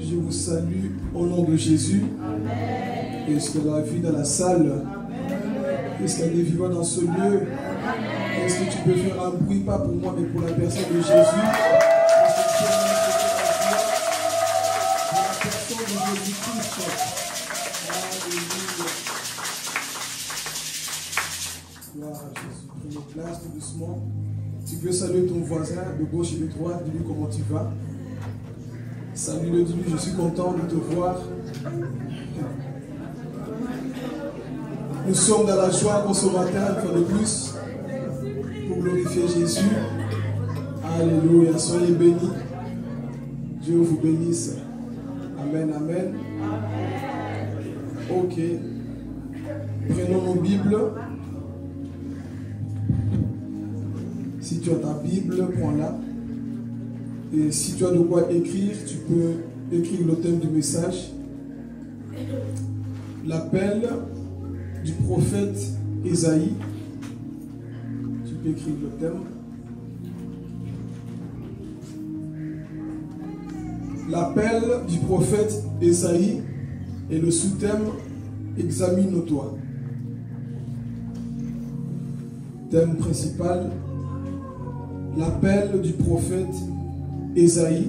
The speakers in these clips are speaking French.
Je vous salue au nom de Jésus. Amen. Est-ce qu'il y a la vie dans la salle? Est-ce qu'il y a des vivants dans ce lieu? Est-ce que tu peux faire un bruit, pas pour moi, mais pour la personne de Jésus? Gloire à Jésus. Prenez place tout doucement. Tu peux saluer ton voisin de gauche et de droite. Dis-lui comment tu vas. Salue-le, dis-lui, je suis content de te voir. Nous sommes dans la joie qu'on ce matin, une fois de plus, pour glorifier Jésus. Alléluia, soyez bénis. Dieu vous bénisse. Amen, amen. Ok. Prenons nos Bibles. Si tu as ta Bible, prends-la. Et si tu as de quoi écrire, tu peux écrire le thème du message. L'appel du prophète Ésaïe. Tu peux écrire le thème. L'appel du prophète Ésaïe et le sous-thème examine-toi. Thème principal, l'appel du prophète Ésaïe,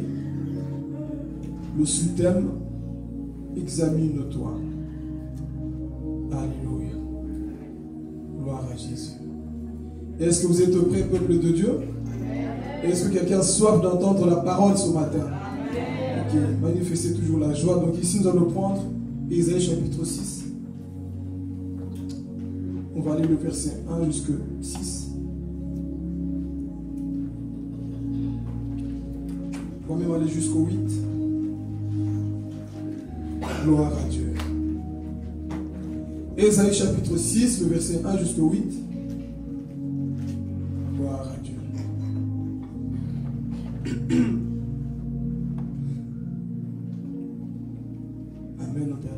le sous-thème examine-toi. Alléluia. Gloire à Jésus. Est-ce que vous êtes prêts, peuple de Dieu? Est-ce que quelqu'un a soif d'entendre la parole ce matin? Ok, manifestez toujours la joie. Donc ici, nous allons prendre Ésaïe chapitre 6. On va aller le verset 1 jusqu'au 6. On va même aller jusqu'au 8. Gloire à Dieu. Ésaïe chapitre 6, le verset 1 jusqu'au 8. Gloire à Dieu. Amen, Père.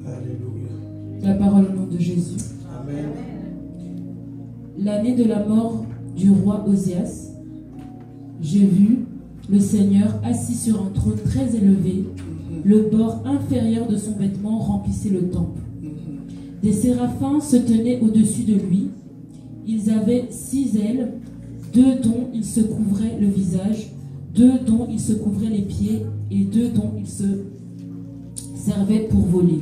Alléluia. La parole au nom de Jésus. Amen. L'année de la mort du roi Osias, j'ai vu le Seigneur assis sur un trône très élevé. Le bord inférieur de son vêtement remplissait le temple. Des séraphins se tenaient au-dessus de lui. Ils avaient 6 ailes, 2 dont ils se couvraient le visage, 2 dont ils se couvraient les pieds et 2 dont ils se servaient pour voler.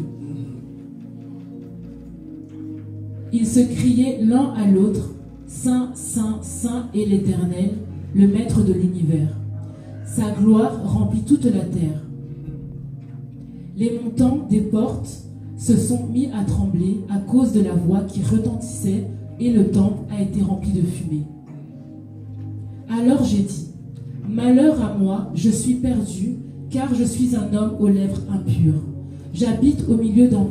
Ils se criaient l'un à l'autre, Saint, Saint, Saint est l'Éternel, le Maître de l'univers. Sa gloire remplit toute la terre. Les montants des portes se sont mis à trembler à cause de la voix qui retentissait et le temple a été rempli de fumée. Alors j'ai dit, malheur à moi, je suis perdu, car je suis un homme aux lèvres impures. J'habite au milieu d'un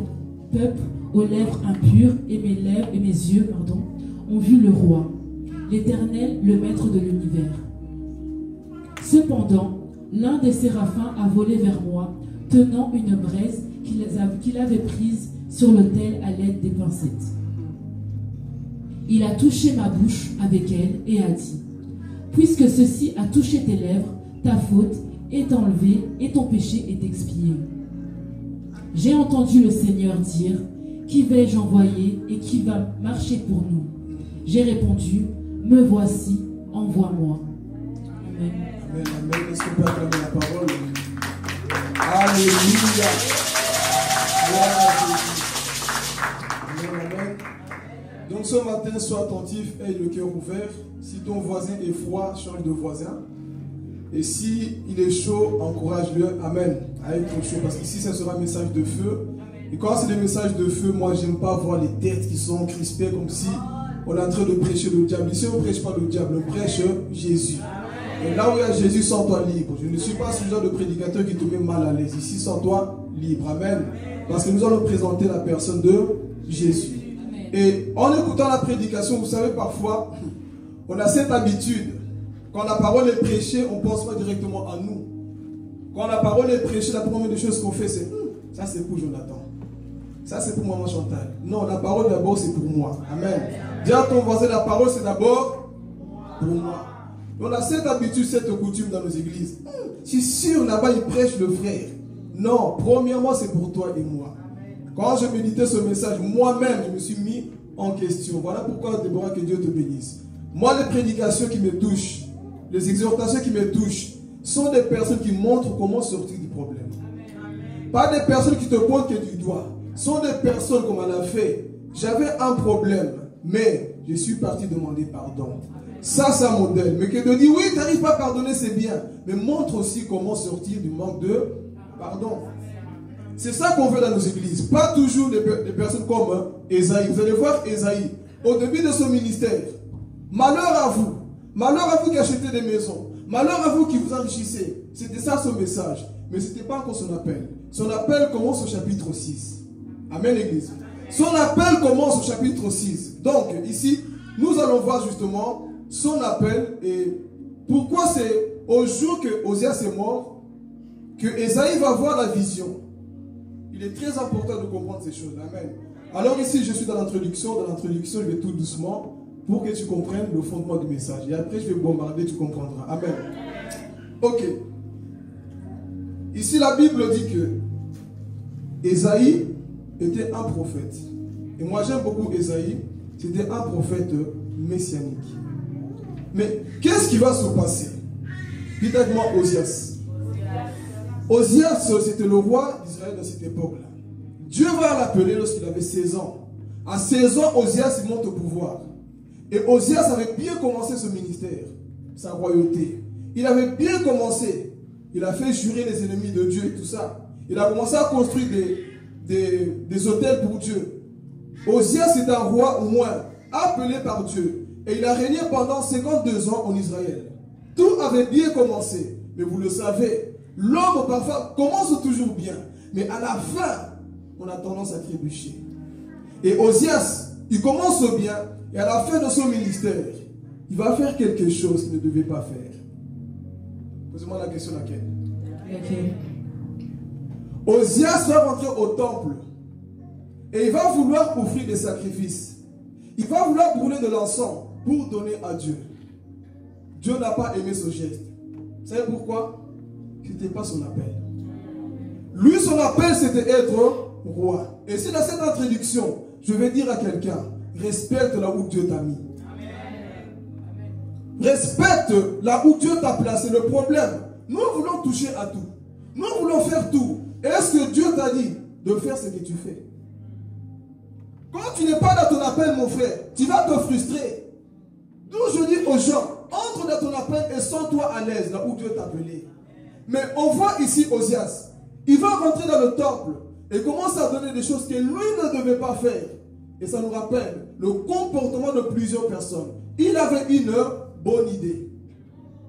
peuple aux lèvres impures et mes yeux ont vu le roi, l'Éternel, le Maître de l'univers. Cependant, l'un des séraphins a volé vers moi, tenant une braise qu'il avait prise sur l'autel à l'aide des pincettes. Il a touché ma bouche avec elle et a dit, puisque ceci a touché tes lèvres, ta faute est enlevée et ton péché est expié. J'ai entendu le Seigneur dire, qui vais-je envoyer et qui va marcher pour nous? J'ai répondu, me voici, envoie-moi. Amen. Amen, amen. Est-ce qu'on peut acclamer la parole? Alléluia. Gloire à Jésus. Amen, amen. Donc ce matin, sois attentif, aie le cœur ouvert. Si ton voisin est froid, change de voisin. Et si il est chaud, encourage-le. Amen. À être chaud. Parce qu'ici, ça sera un message de feu. Et quand c'est des messages de feu, moi, j'aime pas voir les têtes qui sont crispées comme si on est en train de prêcher le diable. Ici, on ne prêche pas le diable, on prêche Jésus. Et là où il y a Jésus, sens-toi libre. Je ne suis pas ce genre de prédicateur qui te met mal à l'aise. Ici, sens-toi libre. Amen. Parce que nous allons présenter la personne de Jésus. Et en écoutant la prédication, vous savez, parfois, on a cette habitude. Quand la parole est prêchée, on ne pense pas directement à nous. Quand la parole est prêchée, la première des choses qu'on fait, c'est ça c'est pour Jonathan. Ça c'est pour maman Chantal. Non, la parole d'abord c'est pour moi. Amen. Dis à ton voisin, la parole c'est d'abord pour moi. On a cette habitude, cette coutume dans nos églises. Je suis sûr, là-bas, il prêche le frère. Non, premièrement, c'est pour toi et moi. Quand je méditais ce message, moi-même, je me suis mis en question. Voilà pourquoi, Déborah, que Dieu te bénisse. Moi, les prédications qui me touchent, les exhortations qui me touchent, sont des personnes qui montrent comment sortir du problème. Pas des personnes qui te pointent que du doigt. Sont des personnes comme elle a fait. J'avais un problème, mais je suis parti demander pardon. Ça, c'est un modèle. Mais que de dire, oui, tu n'arrives pas à pardonner, c'est bien. Mais montre aussi comment sortir du manque de pardon. C'est ça qu'on veut dans nos églises. Pas toujours des personnes comme Esaïe. Vous allez voir Esaïe, au début de son ministère. Malheur à vous. Malheur à vous qui achetez des maisons. Malheur à vous qui vous enrichissez. C'était ça son message. Mais ce n'était pas encore son appel. Son appel commence au chapitre 6. Amen, l'église. Son appel commence au chapitre 6. Donc, ici, nous allons voir justement son appel et pourquoi c'est au jour que Osias est mort que Esaïe va voir la vision. Il est très important de comprendre ces choses. Amen. Alors ici, je suis dans l'introduction. Dans l'introduction, je vais tout doucement pour que tu comprennes le fondement du message. Et après, je vais bombarder, tu comprendras. Amen. Ok. Ici, la Bible dit que Esaïe était un prophète. Et moi, j'aime beaucoup Esaïe. C'était un prophète messianique. Mais qu'est-ce qui va se passer? Dites avec moi Osias. Osias, c'était le roi d'Israël de cette époque-là. Dieu va l'appeler lorsqu'il avait 16 ans. À 16 ans, Osias monte au pouvoir. Et Osias avait bien commencé ce ministère, sa royauté. Il avait bien commencé. Il a fait jurer les ennemis de Dieu et tout ça. Il a commencé à construire des hôtels pour Dieu. Osias est un roi au moins appelé par Dieu. Et il a régné pendant 52 ans en Israël. Tout avait bien commencé. Mais vous le savez, l'homme parfois commence toujours bien. Mais à la fin, on a tendance à trébucher. Et Osias, il commence bien. Et à la fin de son ministère, il va faire quelque chose qu'il ne devait pas faire. Posez-moi la question laquelle. Osias va rentrer au temple. Et il va vouloir offrir des sacrifices. Il va vouloir brûler de l'encens pour donner à Dieu. Dieu n'a pas aimé ce geste. Vous savez pourquoi? Ce n'était pas son appel. Lui, son appel, c'était être roi. Et si dans cette introduction, je vais dire à quelqu'un, respecte là où Dieu t'a mis. Respecte là où Dieu t'a placé. Le problème, nous voulons toucher à tout. Nous voulons faire tout. Est-ce que Dieu t'a dit de faire ce que tu fais? Quand tu n'es pas dans ton appel, mon frère, tu vas te frustrer. D'où je dis aux gens, entre dans ton appel et sens-toi à l'aise là où Dieu t'a appelé. Mais on voit ici Osias. Il va rentrer dans le temple et commence à donner des choses que lui ne devait pas faire. Et ça nous rappelle le comportement de plusieurs personnes. Il avait une bonne idée.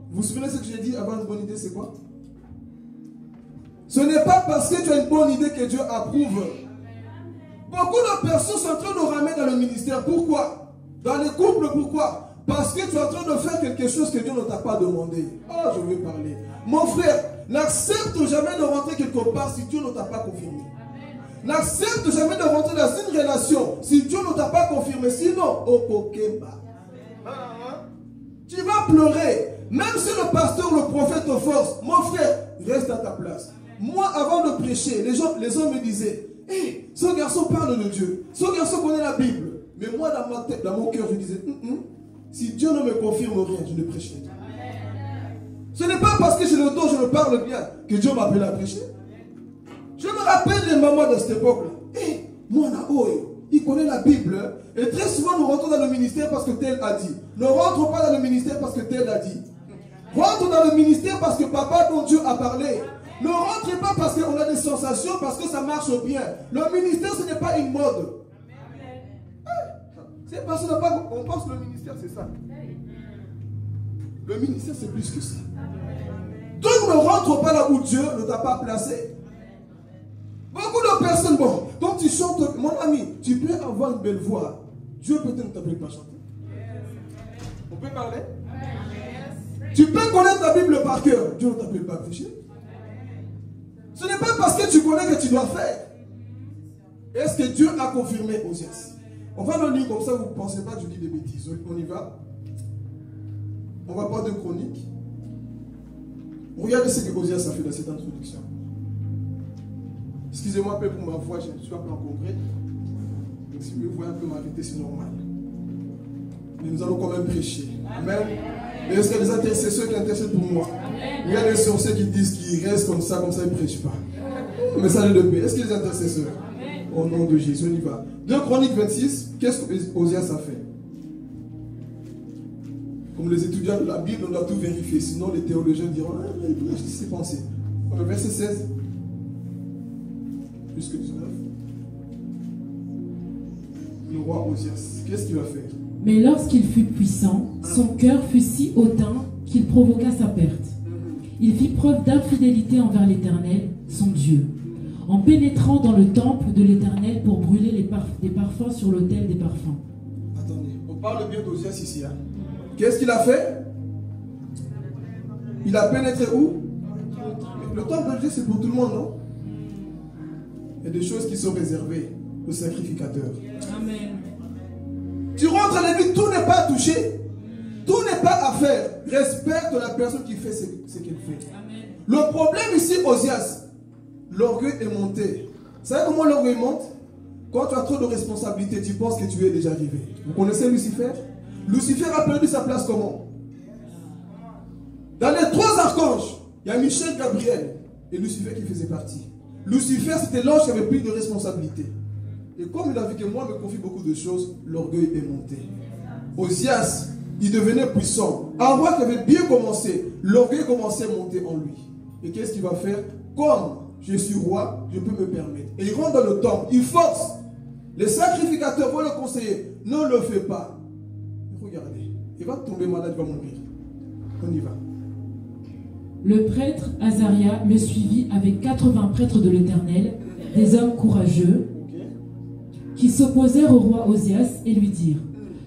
Vous vous souvenez de ce que j'ai dit avant une bonne idée, c'est quoi? Ce n'est pas parce que tu as une bonne idée que Dieu approuve. Beaucoup de personnes sont en train de ramener dans le ministère. Pourquoi? Dans les couples, pourquoi? Parce que tu es en train de faire quelque chose que Dieu ne t'a pas demandé. Oh, je vais parler. Mon frère, n'accepte jamais de rentrer quelque part si Dieu ne t'a pas confirmé. N'accepte jamais de rentrer dans une relation si Dieu ne t'a pas confirmé. Sinon, au Kokemba, tu vas pleurer. Même si le pasteur ou le prophète te force, mon frère, reste à ta place. Moi, avant de prêcher, les gens me disaient, hey, ce garçon parle de Dieu. Ce garçon connaît la Bible. Mais moi, dans ma tête, dans mon cœur, je disais, si Dieu ne me confirme rien, je ne prêcherai pas. Ce n'est pas parce que j'ai le don, je ne parle bien, que Dieu m'appelle à prêcher. Je me rappelle des mamans de cette époque-là. Hey, moi, il connaît la Bible. Et très souvent, nous rentrons dans le ministère parce que tel a dit. Ne rentre pas dans le ministère parce que tel a dit. Rentre dans le ministère parce que papa, ton Dieu, a parlé. Ne rentrez pas parce qu'on a des sensations, parce que ça marche bien. Le ministère, ce n'est pas une mode. C'est parce qu'on pense que le ministère, c'est ça. Le ministère, c'est plus que ça. Donc, ne rentre pas là où Dieu ne t'a pas placé. Beaucoup de personnes, bon, quand tu chantes, mon ami, tu peux avoir une belle voix. Dieu peut-être ne t'appelle pas chanter. On peut parler? Tu peux connaître la Bible par cœur. Dieu ne t'appelle pas prêcher. Ce n'est pas parce que tu connais que tu dois faire. Est-ce que Dieu a confirmé Osias? On va le lire comme ça, vous ne pensez pas que je dis des bêtises. On y va. On va parler de chronique. Regardez ce que Osias a fait dans cette introduction. Excusez-moi un peu pour ma voix, je ne suis pas en congrès. Donc si vous voyez un peu ma vérité, c'est normal. Mais nous allons quand même prêcher. Amen. Et est-ce qu'il y a des intercesseurs qui intercèdent pour moi? Il y a des sorciers qui disent qu'ils restent comme ça, ils ne prêchent pas. Message de paix. Est-ce qu'il y a des intercesseurs? Au nom de Jésus, on y va. 2 Chroniques 26, qu'est-ce que Osias a fait? Comme les étudiants de la Bible, on doit tout vérifier. Sinon, les théologiens diront, qu'est-ce qui s'est passé? Verset 16. Jusque 19. Le roi Osias, qu'est-ce qu'il va faire? Mais lorsqu'il fut puissant, son cœur fut si hautain qu'il provoqua sa perte. Il fit preuve d'infidélité envers l'Éternel, son Dieu, en pénétrant dans le temple de l'Éternel pour brûler des parfums sur l'autel des parfums. Attendez, on parle bien d'Osias ici. Hein? Qu'est-ce qu'il a fait? Il a pénétré où? Le temple de Dieu, c'est pour tout le monde, non? Il y a des choses qui sont réservées aux sacrificateurs. Amen. Tu rentres à l'église, tout n'est pas touché. Tout n'est pas à faire. Respecte la personne qui fait ce qu'elle fait. Amen. Le problème ici, Osias, l'orgueil est monté. Vous savez comment l'orgueil monte? Quand tu as trop de responsabilités, tu penses que tu es déjà arrivé. Vous connaissez Lucifer? Lucifer a perdu sa place comment? Dans les 3 archanges, il y a Michel, Gabriel et Lucifer qui faisait partie. Lucifer, c'était l'ange qui avait plus de responsabilités. Et comme il a vu que moi me confie beaucoup de choses, l'orgueil est monté. Osias, il devenait puissant. Un roi qui avait bien commencé, l'orgueil commençait à monter en lui. Et qu'est-ce qu'il va faire? Comme je suis roi, je peux me permettre. Et il rentre dans le temple, il force. Les sacrificateurs vont le conseiller. Ne le fais pas. Regardez, il va tomber malade, il va mourir. On y va. Le prêtre Azaria le suivit avec 80 prêtres de l'Éternel, des hommes courageux, qui s'opposèrent au roi Osias et lui dirent: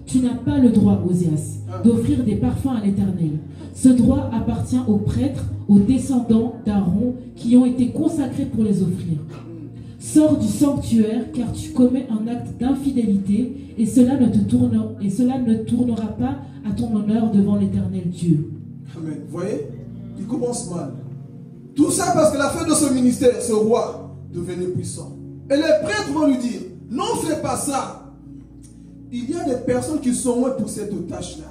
Tu n'as pas le droit, Osias, d'offrir des parfums à l'Éternel. Ce droit appartient aux prêtres, aux descendants d'Aaron, qui ont été consacrés pour les offrir. Sors du sanctuaire, car tu commets un acte d'infidélité, et cela ne tournera pas à ton honneur devant l'Éternel Dieu. Amen. Vous voyez? Il commence mal. Tout ça parce que la fin de ce ministère, ce roi devenait puissant. Et les prêtres vont lui dire: non, fais pas ça. Il y a des personnes qui sont loin pour cette tâche-là.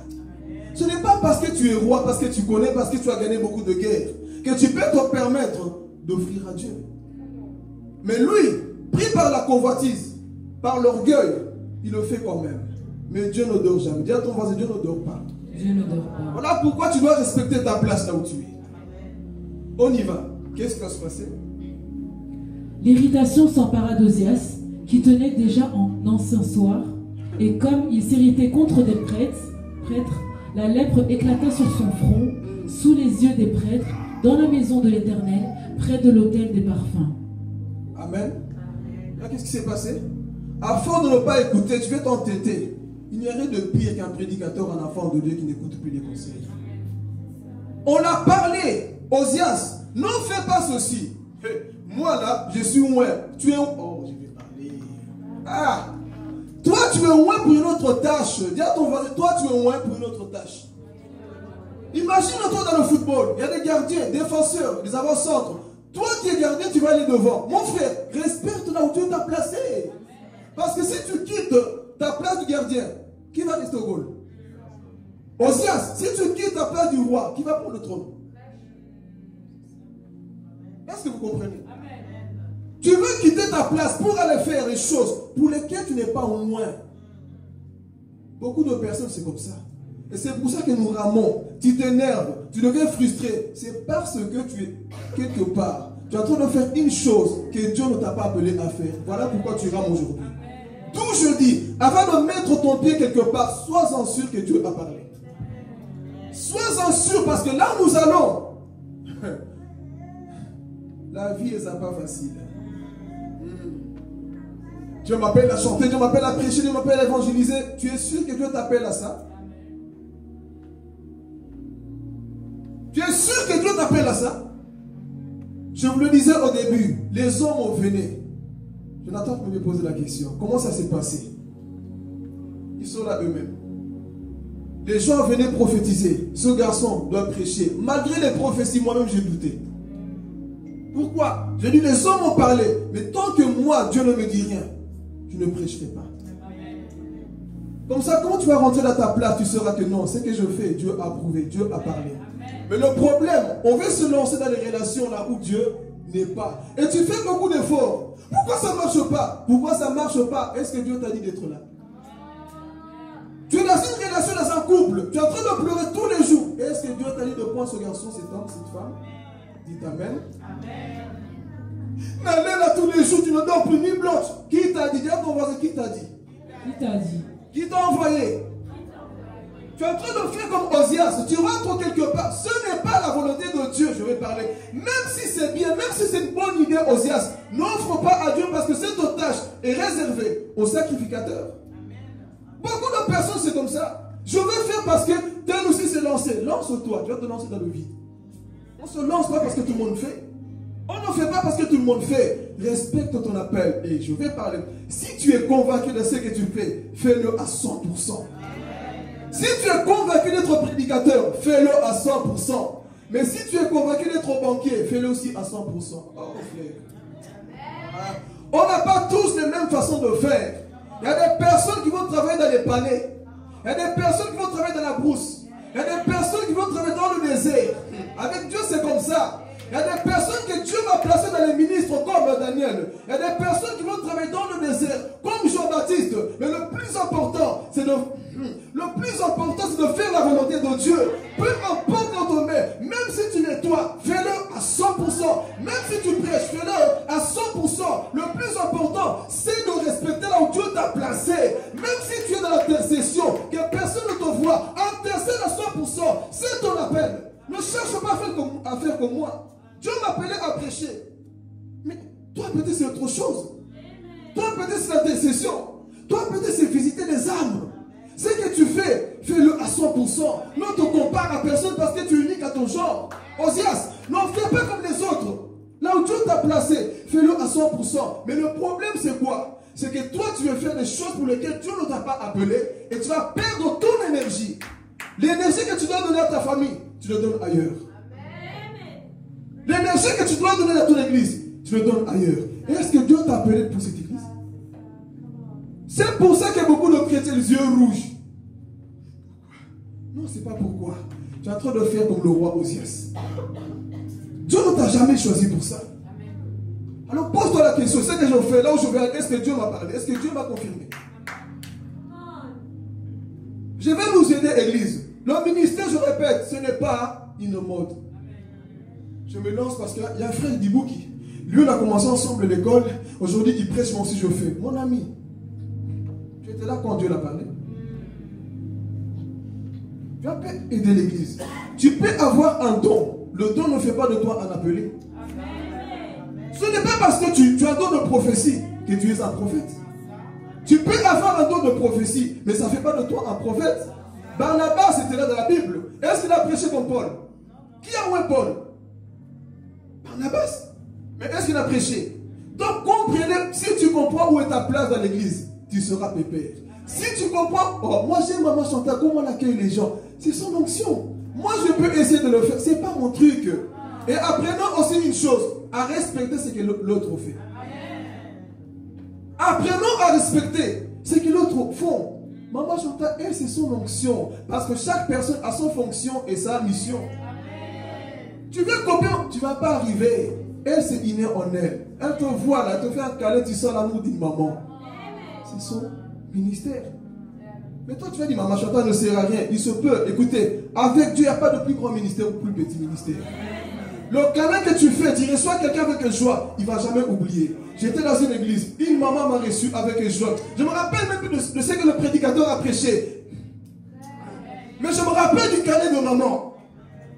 Ce n'est pas parce que tu es roi, parce que tu connais, parce que tu as gagné beaucoup de guerres, que tu peux te permettre d'offrir à Dieu. Mais lui, pris par la convoitise, par l'orgueil, il le fait quand même. Mais Dieu ne dort jamais. Dis à ton voisin, Dieu ne dort pas. Dieu ne dort pas. Voilà pourquoi tu dois respecter ta place là où tu es. On y va. Qu'est-ce qui va se passer? L'irritation s'empara d'Osias, qui tenait déjà en encensoir, et comme il s'irritait contre des prêtres, la lèpre éclata sur son front, sous les yeux des prêtres, dans la maison de l'Éternel, près de l'autel des parfums. Amen. Là, qu'est-ce qui s'est passé? À force de ne pas écouter, tu vas t'entêter. Il n'y a rien de pire qu'un prédicateur, un enfant de Dieu qui n'écoute plus les conseils. On a parlé, Osias, ne fais pas ceci. Hey, moi là, je suis loin. Tu es... Oh, je vais parler. Ah, toi tu es loin pour une autre tâche. Dis à ton voisin, toi tu es loin pour une autre tâche. Imagine-toi dans le football, il y a des gardiens, défenseurs, des avant-centres. Toi qui es gardien, tu vas aller devant. Mon frère, respecte là où Dieu t'a placé. Parce que si tu quittes ta place du gardien, qui va rester au goal? Osias, si tu quittes ta place du roi, qui va prendre le trône? Est-ce que vous comprenez? Tu veux quitter ta place pour aller faire les choses pour lesquelles tu n'es pas au moins. Beaucoup de personnes, c'est comme ça. Et c'est pour ça que nous ramons. Tu t'énerves, tu deviens frustré. C'est parce que tu es quelque part. Tu es en train de faire une chose que Dieu ne t'a pas appelé à faire. Voilà pourquoi tu rames aujourd'hui. D'où je dis, avant de mettre ton pied quelque part, sois-en sûr que Dieu a parlé. Sois-en sûr parce que là où nous allons, la vie n'est pas facile. Dieu m'appelle à chanter, Dieu m'appelle à prêcher, Dieu m'appelle à évangéliser. Tu es sûr que Dieu t'appelle à ça? Tu es sûr que Dieu t'appelle à ça? Je vous le disais au début, les hommes venaient. Jonathan peut me poser la question. Comment ça s'est passé? Ils sont là eux-mêmes. Les gens venaient prophétiser. Ce garçon doit prêcher. Malgré les prophéties, moi-même j'ai douté. Pourquoi? J'ai dit, les hommes ont parlé. Mais tant que moi, Dieu ne me dit rien, je ne prêcherai pas. Comme ça, quand tu vas rentrer dans ta place, tu sauras que non, ce que je fais, Dieu a approuvé, Dieu a parlé. Mais le problème, on veut se lancer dans les relations là où Dieu n'est pas. Et tu fais beaucoup d'efforts. Pourquoi ça ne marche pas? Pourquoi ça ne marche pas? Est-ce que Dieu t'a dit d'être là? Tu es dans une relation, dans un couple. Tu es en train de pleurer tous les jours. Est-ce que Dieu t'a dit de prendre ce garçon, cet homme, cette femme? Dites Amen. Amen. Là tous les jours, tu ne dors plus ni blanche. Qui t'a dit? Dis à ton voisin, qui t'a dit? Qui t'a dit? Qui t'a envoyé? Tu es en train de faire comme Osias. Tu rentres quelque part. Ce n'est pas la volonté de Dieu, je vais parler. Même si c'est bien, même si c'est une bonne idée, Osias, n'offre pas à Dieu parce que cette tâche est réservée au sacrificateur. Beaucoup de personnes, c'est comme ça. Je veux faire parce que tel aussi s'est lancé. Lance-toi, tu vas te lancer dans le vide. On ne se lance pas parce que tout le monde fait. On ne fait pas parce que tout le monde fait. Respecte ton appel. Et je vais parler. Si tu es convaincu de ce que tu fais, fais-le à 100%. Si tu es convaincu d'être prédicateur, fais-le à 100%. Mais si tu es convaincu d'être banquier, fais-le aussi à 100%. Oh, frère. On n'a pas tous les mêmes façons de faire. Il y a des personnes qui vont travailler dans les palais. Il y a des personnes qui vont travailler dans la brousse. Il y a des personnes qui vont travailler dans le désert. Avec Dieu, c'est comme ça. Il y a des personnes que Dieu va placer dans les ministres comme Daniel. Il y a des personnes qui vont travailler dans le désert comme Jean-Baptiste. Mais le plus important, c'est de faire la volonté de Dieu. Peu importe quand on met, même si tu nettoies, fais-le à 100%. Même si tu prêches, fais-le à 100%. Le plus important, c'est de respecter là où Dieu t'a placé. Même si tu es dans l'intercession, que personne ne te voit, intercède à 100%. C'est ton appel. Ne cherche pas à faire comme moi. Dieu m'appelait à prêcher. Mais toi, peut-être c'est autre chose. Toi, peut-être c'est l'intercession. Toi, peut-être c'est visiter les âmes. Ce que tu fais, fais-le à 100%. Ne te compare à personne parce que tu es unique à ton genre. Osias, n'en fais pas comme les autres. Là où Dieu t'a placé, fais-le à 100%. Mais le problème, c'est quoi? C'est que toi, tu veux faire des choses pour lesquelles Dieu ne t'a pas appelé et tu vas perdre ton énergie. L'énergie que tu dois donner à ta famille, tu le donnes ailleurs. L'énergie que tu dois donner à ton église, tu le donnes ailleurs. Et est-ce que Dieu t'a appelé pour cette église? C'est pour ça que beaucoup de chrétiens les yeux rouges. Non, c'est pas pourquoi. Tu es en train de faire comme le roi Osias. Dieu ne t'a jamais choisi pour ça. Alors pose-toi la question, c'est ce que je fais là où je vais, est-ce que Dieu m'a parlé? Est-ce que Dieu m'a confirmé? Je vais nous aider, église. Le ministère, je répète, ce n'est pas une mode. Je me lance parce qu'il y a un frère Dibouki. Lui, on a commencé ensemble l'école. Aujourd'hui, il prêche, moi aussi je fais. Mon ami, tu étais là quand Dieu l'a parlé. Tu peux aider l'église. Tu peux avoir un don. Le don ne fait pas de toi un appelé. Ce n'est pas parce que tu as un don de prophétie que tu es un prophète. Tu peux avoir un don de prophétie, mais ça ne fait pas de toi un prophète. Barnabas était là dans la Bible. Est-ce qu'il a prêché comme Paul? Qui a oué Paul? Barnabas. Mais est-ce qu'il a prêché? Donc comprenez, si tu comprends où est ta place dans l'église, tu seras pépère. Si tu comprends, oh, moi j'aime maman chanter, comment on accueille les gens. C'est son onction. Moi je peux essayer de le faire, c'est pas mon truc. Et apprenons aussi une chose, à respecter ce que l'autre fait. Apprenons à respecter ce que l'autre font. Maman Chantal, elle, c'est son onction. Parce que chaque personne a son fonction et sa mission. Tu veux combien? Tu ne vas pas arriver. Elle, c'est inné en elle. Elle te voit là, elle te fait un câlin, tu sens l'amour d'une maman. C'est son ministère. Mais toi, tu vas dire, maman Chantal ne sert à rien. Il se peut. Écoutez, avec Dieu, il n'y a pas de plus grand ministère ou plus petit ministère. Le câlin que tu fais, tu reçois quelqu'un avec joie, il ne va jamais oublier. J'étais dans une église, une maman m'a reçu avec joie. Je me rappelle même plus de ce que le prédicateur a prêché. Mais je me rappelle du câlin de maman.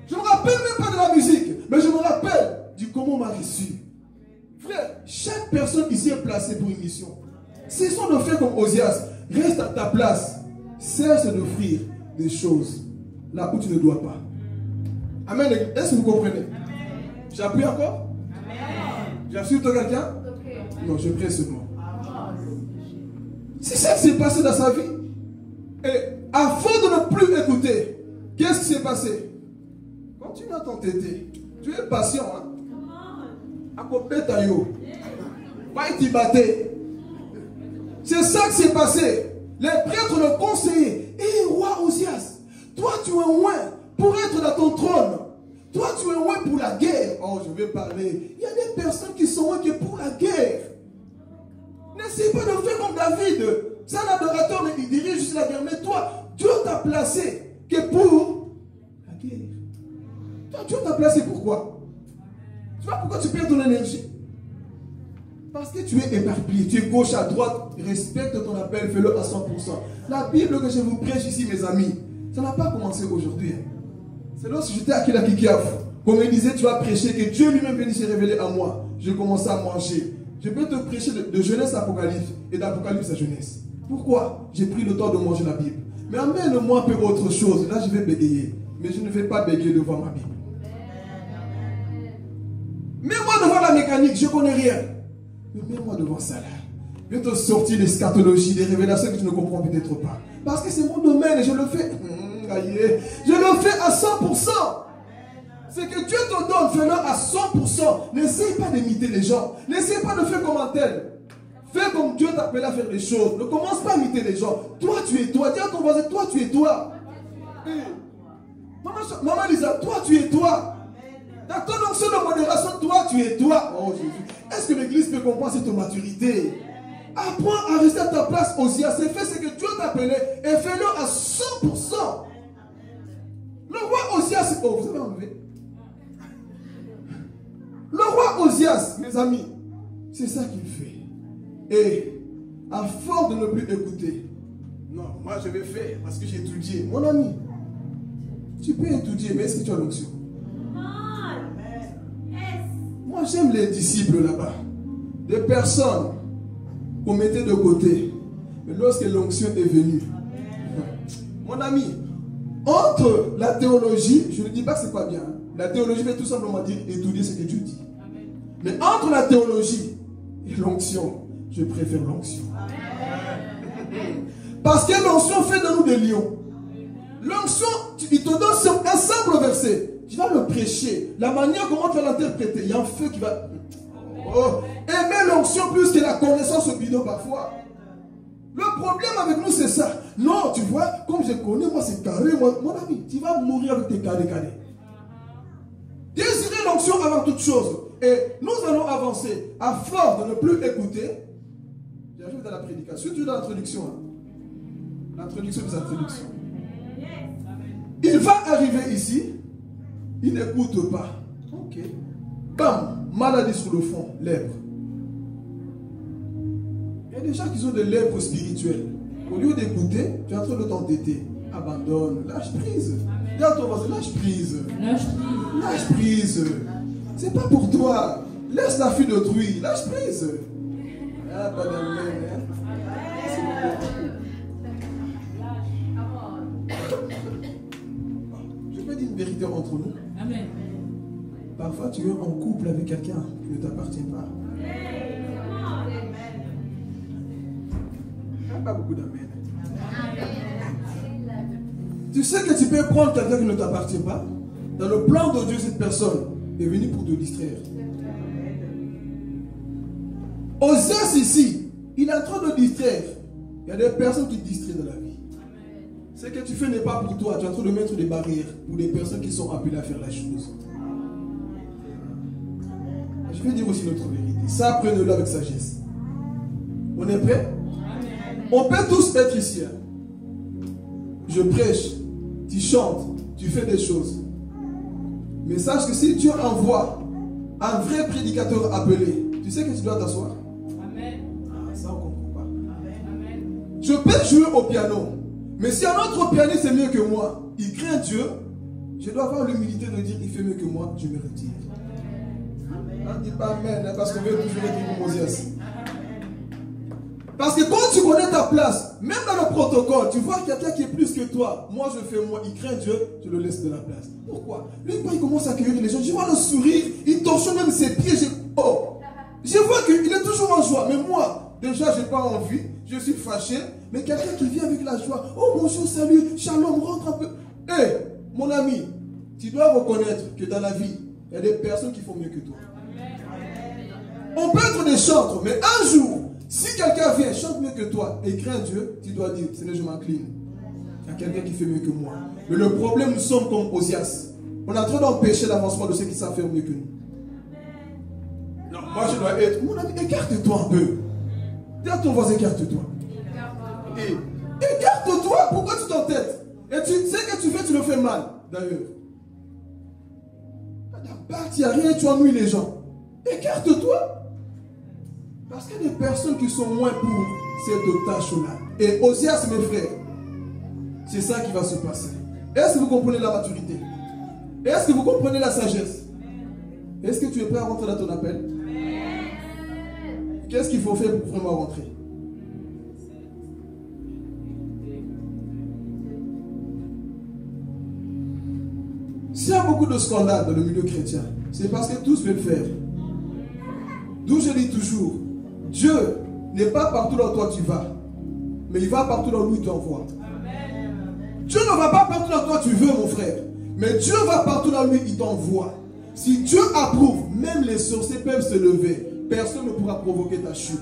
Je ne me rappelle même pas de la musique, mais je me rappelle du comment on m'a reçu. Frère, chaque personne ici est placée pour une mission. Cessons de faire comme Osias. Reste à ta place. Cesse d'offrir des choses là où tu ne dois pas. Amen. Est-ce que vous comprenez? J'appuie encore? J'insulte quelqu'un? Non, je prie seulement. C'est ça qui s'est passé dans sa vie. Et afin de ne plus écouter. Qu'est-ce qui s'est passé? Continue à t'entêter. Tu es patient. Hein? C'est ça qui s'est passé. Les prêtres le conseillaient. Hé, roi Osias, toi tu es loin pour être dans ton trône. Toi tu es loin pour la guerre. Oh, je vais parler. Il y a des personnes qui sont loin pour la guerre. N'essaye pas de faire comme David. C'est un adorateur, mais il dirige juste la guerre. Mais toi, Dieu t'a placé que pour la guerre. Toi, Dieu t'a placé pourquoi? Tu vois pourquoi tu perds ton énergie? Parce que tu es éparpillé, tu es gauche à droite. Respecte ton appel, fais-le à 100%. La Bible que je vous prêche ici, mes amis, ça n'a pas commencé aujourd'hui. C'est lorsque j'étais à Kilakikiaf, comme il disait, tu vas prêcher, que Dieu lui-même venait se révéler à moi. Je commençais à manger. Je peux te prêcher de Genèse à Apocalypse et d'Apocalypse à Genèse. Pourquoi? J'ai pris le temps de manger la Bible. Mais amène-moi un peu autre chose. Là, je vais bégayer. Mais je ne vais pas bégayer devant ma Bible. Mets-moi devant la mécanique, je ne connais rien. Mais mets-moi devant ça là. Je vais te sortir des scatologies, des révélations que tu ne comprends peut-être pas. Parce que c'est mon domaine et je le fais. Je le fais à 100%. C'est que Dieu te donne, fais-le à 100%. N'essaye pas d'imiter les gens. N'essaye pas de faire comme un tel. Fais comme Dieu t'appelle à faire les choses. Ne commence pas à imiter les gens. Toi, tu es toi. Dis à ton voisin, toi, tu es toi. Maman Lisa, toi, tu es toi. Dans ton onction de modération, toi, tu es toi. Oh Jésus. Est-ce que l'église peut comprendre cette maturité? Apprends à rester à ta place aussi. À fais ce que Dieu t'appelait et fais-le à 100%. Le roi Osias, oh, vous avez enlevé. Le roi Osias, mes amis, c'est ça qu'il fait. Et à force de ne plus écouter, non, moi je vais faire parce que j'ai étudié. Mon ami, tu peux étudier, mais est-ce que tu as l'onction? Moi j'aime les disciples là-bas. Des personnes qu'on mettait de côté. Mais lorsque l'onction est venue, mon ami, entre la théologie, je ne dis pas que c'est pas bien. La théologie veut tout simplement dire étudier ce que Dieu dit. Mais entre la théologie et l'onction, je préfère l'onction. Parce que l'onction fait de nous des lions. L'onction, il te donne un simple verset. Tu vas le prêcher. La manière comment tu vas l'interpréter, il y a un feu qui va... Oh. Aimer l'onction plus que la connaissance bidon parfois. Le problème avec nous, c'est ça. Non, tu vois, comme je connais, moi c'est carré. Mon ami, tu vas mourir avec tes carrés. Désirez l'onction avant toute chose. Et nous allons avancer à force de ne plus écouter. J'arrive dans la prédication. Tu es dans l'introduction. L'introduction des introductions. Il va arriver ici. Il n'écoute pas. Ok. Bam. Maladie sur le front. Lèpre. Il y a des gens qui ont des lèpres spirituelles. Au lieu d'écouter, tu es en train de t'entêter. Abandonne. Lâche prise. Dis à ton voisin, lâche prise. Lâche prise. Lâche prise. C'est pas pour toi. Laisse la fille d'autrui. Lâche prise. Ah, pas d'amen. Je peux dire une vérité entre nous. Amen. Parfois, tu es en couple avec quelqu'un qui ne t'appartient pas. Il n'y a pas beaucoup d'amen. Tu sais que tu peux prendre quelqu'un qui ne t'appartient pas. Dans le plan de Dieu, cette personne est venue pour te distraire. Osias ici, il est en train de distraire. Il y a des personnes qui te distraient dans la vie. Ce que tu fais n'est pas pour toi. Tu es en train de mettre des barrières pour des personnes qui sont appelées à faire la chose. Je vais dire aussi notre vérité. Ça, prenez-le avec sagesse. On est prêt? On peut tous être ici. Je prêche, tu chantes, tu fais des choses. Mais sache que si Dieu envoie un vrai prédicateur appelé, tu sais que tu dois t'asseoir. Amen. Ah, ça on ne comprend pas. Amen. Je peux jouer au piano. Mais si un autre pianiste est mieux que moi, il craint Dieu, je dois avoir l'humilité de dire il fait mieux que moi, je me retire. On ne dit pas amen, hein, parce qu'on veut toujours être comme Osias. Parce que quand tu connais ta place, même dans le protocole, tu vois quelqu'un qui est plus que toi. Moi, je fais moi, il craint Dieu, je le laisse de la place. Pourquoi? Lui, quand il commence à accueillir les gens, je vois le sourire, il torsionne même ses pieds. Je vois qu'il est toujours en joie. Mais moi, déjà, je n'ai pas envie. je suis fâché, mais quelqu'un qui vient avec la joie. Oh bonjour, salut, shalom, rentre un peu. Hé, mon ami, tu dois reconnaître que dans la vie, il y a des personnes qui font mieux que toi. On peut être des chantres, mais un jour, si quelqu'un vient, chante mieux que toi et craint Dieu, tu dois dire, Seigneur, je m'incline. Il y a quelqu'un qui fait mieux que moi. Mais le problème, nous sommes comme Osias. On est en train d'empêcher l'avancement de ceux qui savent faire mieux que nous. Non, moi je dois être. Mon ami, écarte-toi un peu. Dis à ton voisin, écarte-toi. Écarte-toi, pourquoi tu t'entêtes? Et tu sais que tu fais, tu le fais mal, d'ailleurs. Il n'y a rien, tu ennuies les gens. Écarte-toi. Parce qu'il y a des personnes qui sont moins pour cette tâche-là. Et Osias, mes frères, c'est ça qui va se passer. Est-ce que vous comprenez la maturité? Est-ce que vous comprenez la sagesse? Est-ce que tu es prêt à rentrer dans ton appel? Qu'est-ce qu'il faut faire pour vraiment rentrer? S'il y a beaucoup de scandales dans le milieu chrétien, c'est parce que tous veulent faire. D'où je dis toujours, Dieu n'est pas partout là où toi tu vas, mais il va partout là où il t'envoie. Dieu ne va pas partout là où toi tu veux, mon frère, mais Dieu va partout là où il t'envoie. Si Dieu approuve, même les sorciers peuvent se lever. Personne ne pourra provoquer ta chute.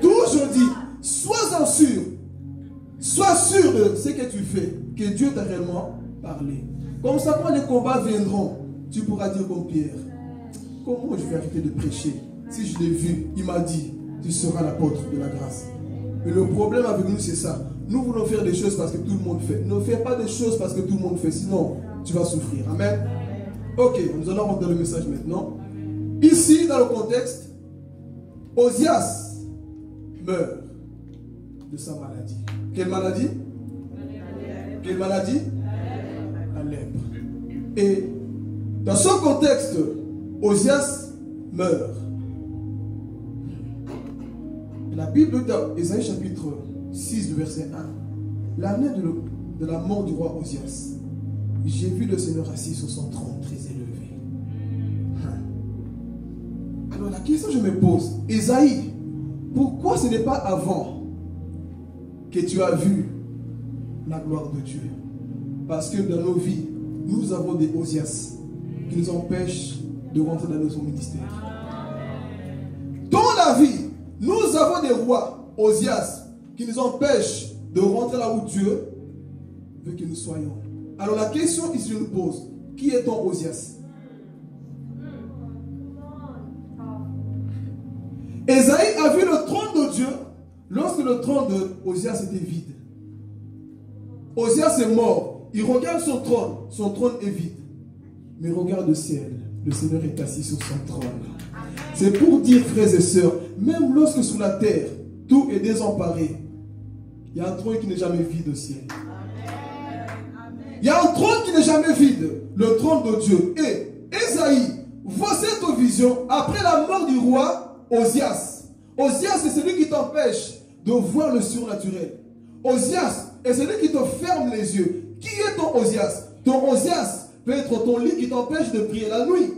D'où je dis, sois-en sûr. Sois sûr de ce que tu fais, que Dieu t'a réellement parlé. Comme ça, quand les combats viendront, tu pourras dire comme Pierre, comment je vais arrêter de prêcher? Si je l'ai vu, il m'a dit, tu seras l'apôtre de la grâce. Mais le problème avec nous, c'est ça. Nous voulons faire des choses parce que tout le monde fait. Ne fais pas des choses parce que tout le monde fait, sinon tu vas souffrir. Amen. Ok, nous allons rentrer dans le message maintenant. Ici, dans le contexte, Osias meurt de sa maladie. Quelle maladie? Quelle maladie? La lèpre. Et dans ce contexte, Osias meurt. La Bible dans Ésaïe chapitre 6, verset 1. L'année de la mort du roi Osias, j'ai vu le Seigneur assis sur son trône très élevé. Alors la question que je me pose, Ésaïe, pourquoi ce n'est pas avant que tu as vu la gloire de Dieu? Parce que dans nos vies, nous avons des Osias qui nous empêchent de rentrer dans notre ministère. Dans la vie, nous avons des rois, Osias, qui nous empêchent de rentrer là où Dieu veut que nous soyons. Alors la question ici je nous pose, qui est ton Osias? Ésaïe a vu le trône de Dieu lorsque le trône de Osias était vide. Osias est mort, il regarde son trône est vide. Mais regarde le ciel, le Seigneur est assis sur son trône. C'est pour dire, frères et sœurs, même lorsque sur la terre, tout est désemparé, il y a un trône qui n'est jamais vide au ciel. Il y a un trône qui n'est jamais vide, le trône de Dieu. Et Ésaïe voit cette vision après la mort du roi Osias. Osias, c'est celui qui t'empêche de voir le surnaturel. Osias est celui qui te ferme les yeux. Qui est ton Osias? Ton Osias peut être ton lit qui t'empêche de prier la nuit.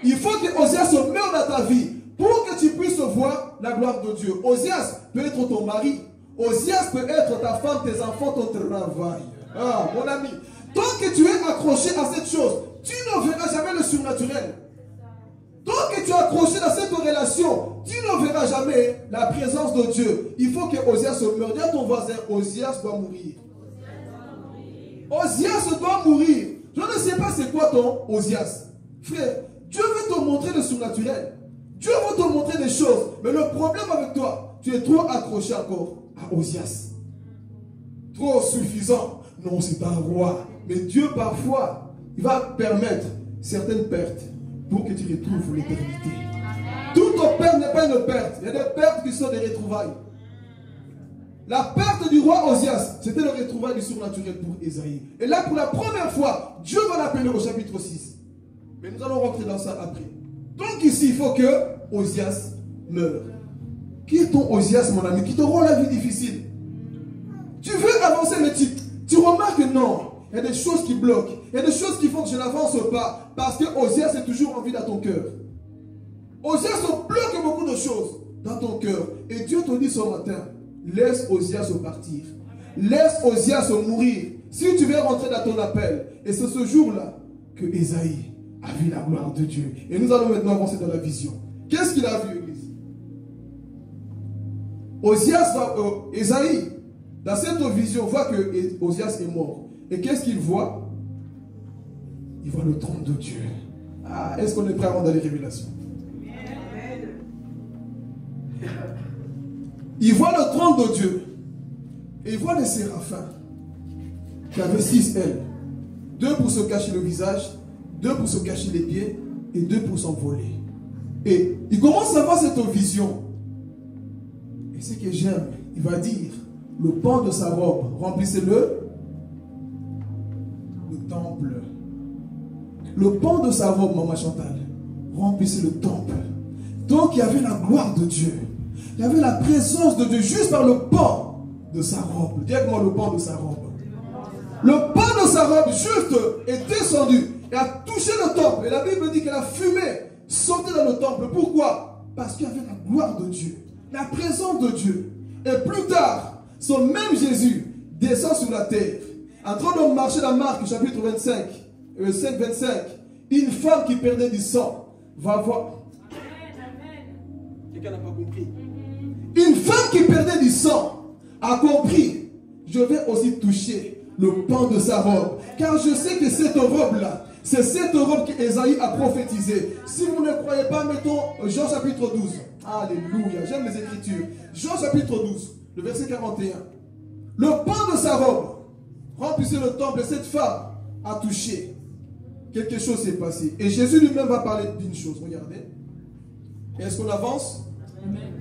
Il faut que Osias meure dans ta vie pour que tu puisses voir la gloire de Dieu. Osias peut être ton mari. Osias peut être ta femme, tes enfants, ton travail. Ah, mon ami, tant que tu es accroché à cette chose, tu ne verras jamais le surnaturel. Tant que tu es accroché dans cette relation, tu ne verras jamais la présence de Dieu. Il faut que Osias meure. Dis à ton voisin, Osias doit mourir. Osias doit mourir. Je ne sais pas c'est quoi ton Osias. Frère, Dieu veut te montrer le surnaturel. Dieu veut te montrer des choses. Mais le problème avec toi, tu es trop accroché encore à Osias. Trop suffisant. Non, c'est un roi. Mais Dieu, parfois, il va permettre certaines pertes pour que tu retrouves l'éternité. Toute perte n'est pas une perte. Il y a des pertes qui sont des retrouvailles. La perte du roi Osias, c'était le retrouvaille du surnaturel pour Ésaïe. Et là, pour la première fois, Dieu va l'appeler au chapitre 6. Mais nous allons rentrer dans ça après. Donc ici, il faut que Osias meure. Qui est ton Osias, mon ami, qui te rend la vie difficile? Tu veux avancer, mais tu remarques que non. Il y a des choses qui bloquent. Il y a des choses qui font que je n'avance pas. Parce que Osias est toujours en vie dans ton cœur. Osias bloque beaucoup de choses dans ton cœur. Et Dieu te dit ce matin, laisse Osias partir. Laisse Osias mourir. Si tu veux rentrer dans ton appel. Et c'est ce jour-là que Ésaïe a vu la gloire de Dieu. Et nous allons maintenant avancer dans la vision. Qu'est-ce qu'il a vu, Église? Ésaïe, dans cette vision, voit que Osias est mort. Et qu'est-ce qu'il voit? Il voit le trône de Dieu. Ah, est-ce qu'on est prêt à rendre les révélations? Il voit le trône de Dieu. Et il voit les séraphins qui avaient 6 ailes. 2 pour se cacher le visage, 2 pour se cacher les pieds et 2 pour s'envoler. Et il commence à voir cette vision. Et ce que j'aime, il va dire, le pan de sa robe, remplissez-le. Le temple. Le pan de sa robe, Maman Chantal, remplissait le temple. Donc il y avait la gloire de Dieu. Il y avait la présence de Dieu juste par le pan de sa robe. Dites-moi le pan de sa robe. Le pan de sa robe juste est descendu et a touché le temple. Et la Bible dit que la fumée sortait dans le temple. Pourquoi? Parce qu'il y avait la gloire de Dieu, la présence de Dieu. Et plus tard, ce même Jésus descend sur la terre, en train de marcher dans Marc chapitre 25, 25. Une femme qui perdait du sang va voir. Quelqu'un n'a pas compris. Une femme qui perdait du sang a compris. Je vais aussi toucher le pan de sa robe. Car je sais que cette robe-là, c'est cette robe qu'Ésaïe a prophétisée. Si vous ne croyez pas, mettons Jean chapitre 12. Alléluia, j'aime les Écritures. Jean chapitre 12, le verset 41. Le pan de sa robe remplissait le temple et cette femme a touché. Quelque chose s'est passé. Et Jésus lui-même va parler d'une chose. Regardez. Est-ce qu'on avance?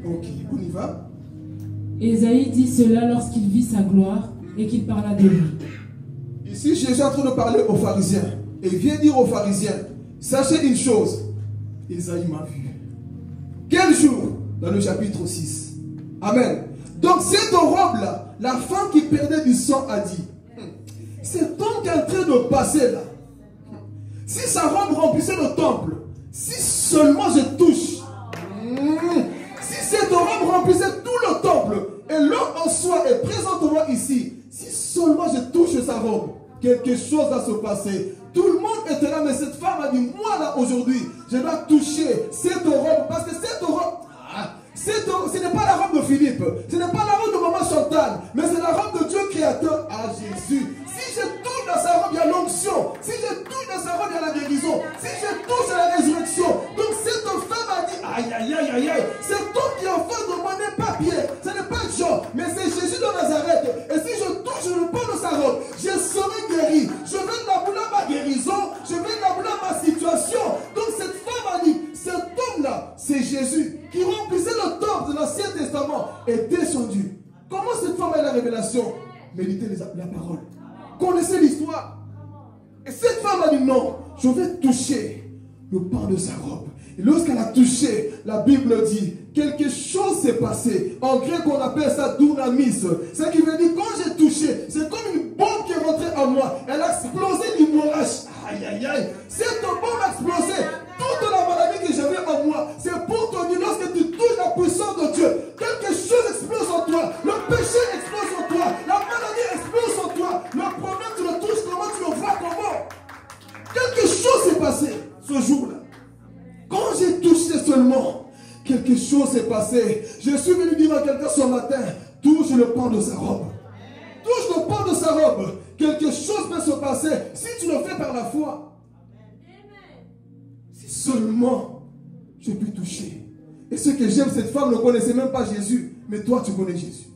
Ok, on y va. Ésaïe dit cela lorsqu'il vit sa gloire et qu'il parla de lui. Ici, Jésus est en train de parler aux pharisiens. Et il vient dire aux pharisiens, sachez une chose, Ésaïe m'a vu. Quel jour? Dans le chapitre 6. Amen. Donc cette robe-là, la femme qui perdait du sang a dit, cet homme qui est en train de passer là, si sa robe remplissait le temple, si seulement je touche, si cette robe remplissait tout le temple, et l'homme en soi est présentement ici, si seulement je touche sa robe, quelque chose va se passer. Tout le monde était là, mais cette femme a dit, moi là aujourd'hui, je dois toucher cette robe, parce que cette robe, ce n'est pas la robe de Philippe, ce n'est pas la robe de Maman Chantal, mais c'est la robe de Dieu créateur à Jésus. Si je touche dans sa robe, il y a l'onction. Si je touche dans sa robe, il y a la guérison. Si je touche à la résurrection. Donc cette femme a dit, aïe, aïe, aïe, aïe, aïe. Cet homme qui est en face de moi n'est pas Pierre, ce n'est pas Jean, mais c'est Jésus de Nazareth. Et si je touche le pan de sa robe, je serai guéri. Je vais d'abouler ma guérison, je vais d'abouler ma situation. Donc cette femme a dit, cet homme-là, c'est Jésus qui remplissait le temple de l'Ancien Testament est descendu. Comment cette femme a eu la révélation? Méditez la parole. Connaissez l'histoire. Et cette femme a dit non, je vais toucher le pan de sa robe. Et lorsqu'elle a touché, la Bible dit, quelque chose s'est passé. En grec, on appelle ça dunamis. Ce qui veut dire, quand j'ai touché, c'est comme une bombe qui est rentrée en moi. Elle a explosé l'hémorragie. Aïe, aïe, aïe. Cette bombe a explosé. Toute la maladie que j'avais en moi, c'est pour te dire, lorsque tu touches la puissance de Dieu, quelque chose explose en toi. Le péché explose en toi. La maladie explose en toi. Le problème, tu le touches comment, tu le vois comment. Quelque chose s'est passé ce jour-là. Quand j'ai touché seulement, quelque chose s'est passé. Je suis venu dire à quelqu'un ce matin, touche le pan de sa robe. Touche le pan de sa robe. Quelque chose peut se passer si tu le fais par la foi. Si seulement je puis toucher. Et ce que j'aime, cette femme ne connaissait même pas Jésus, mais toi tu connais Jésus.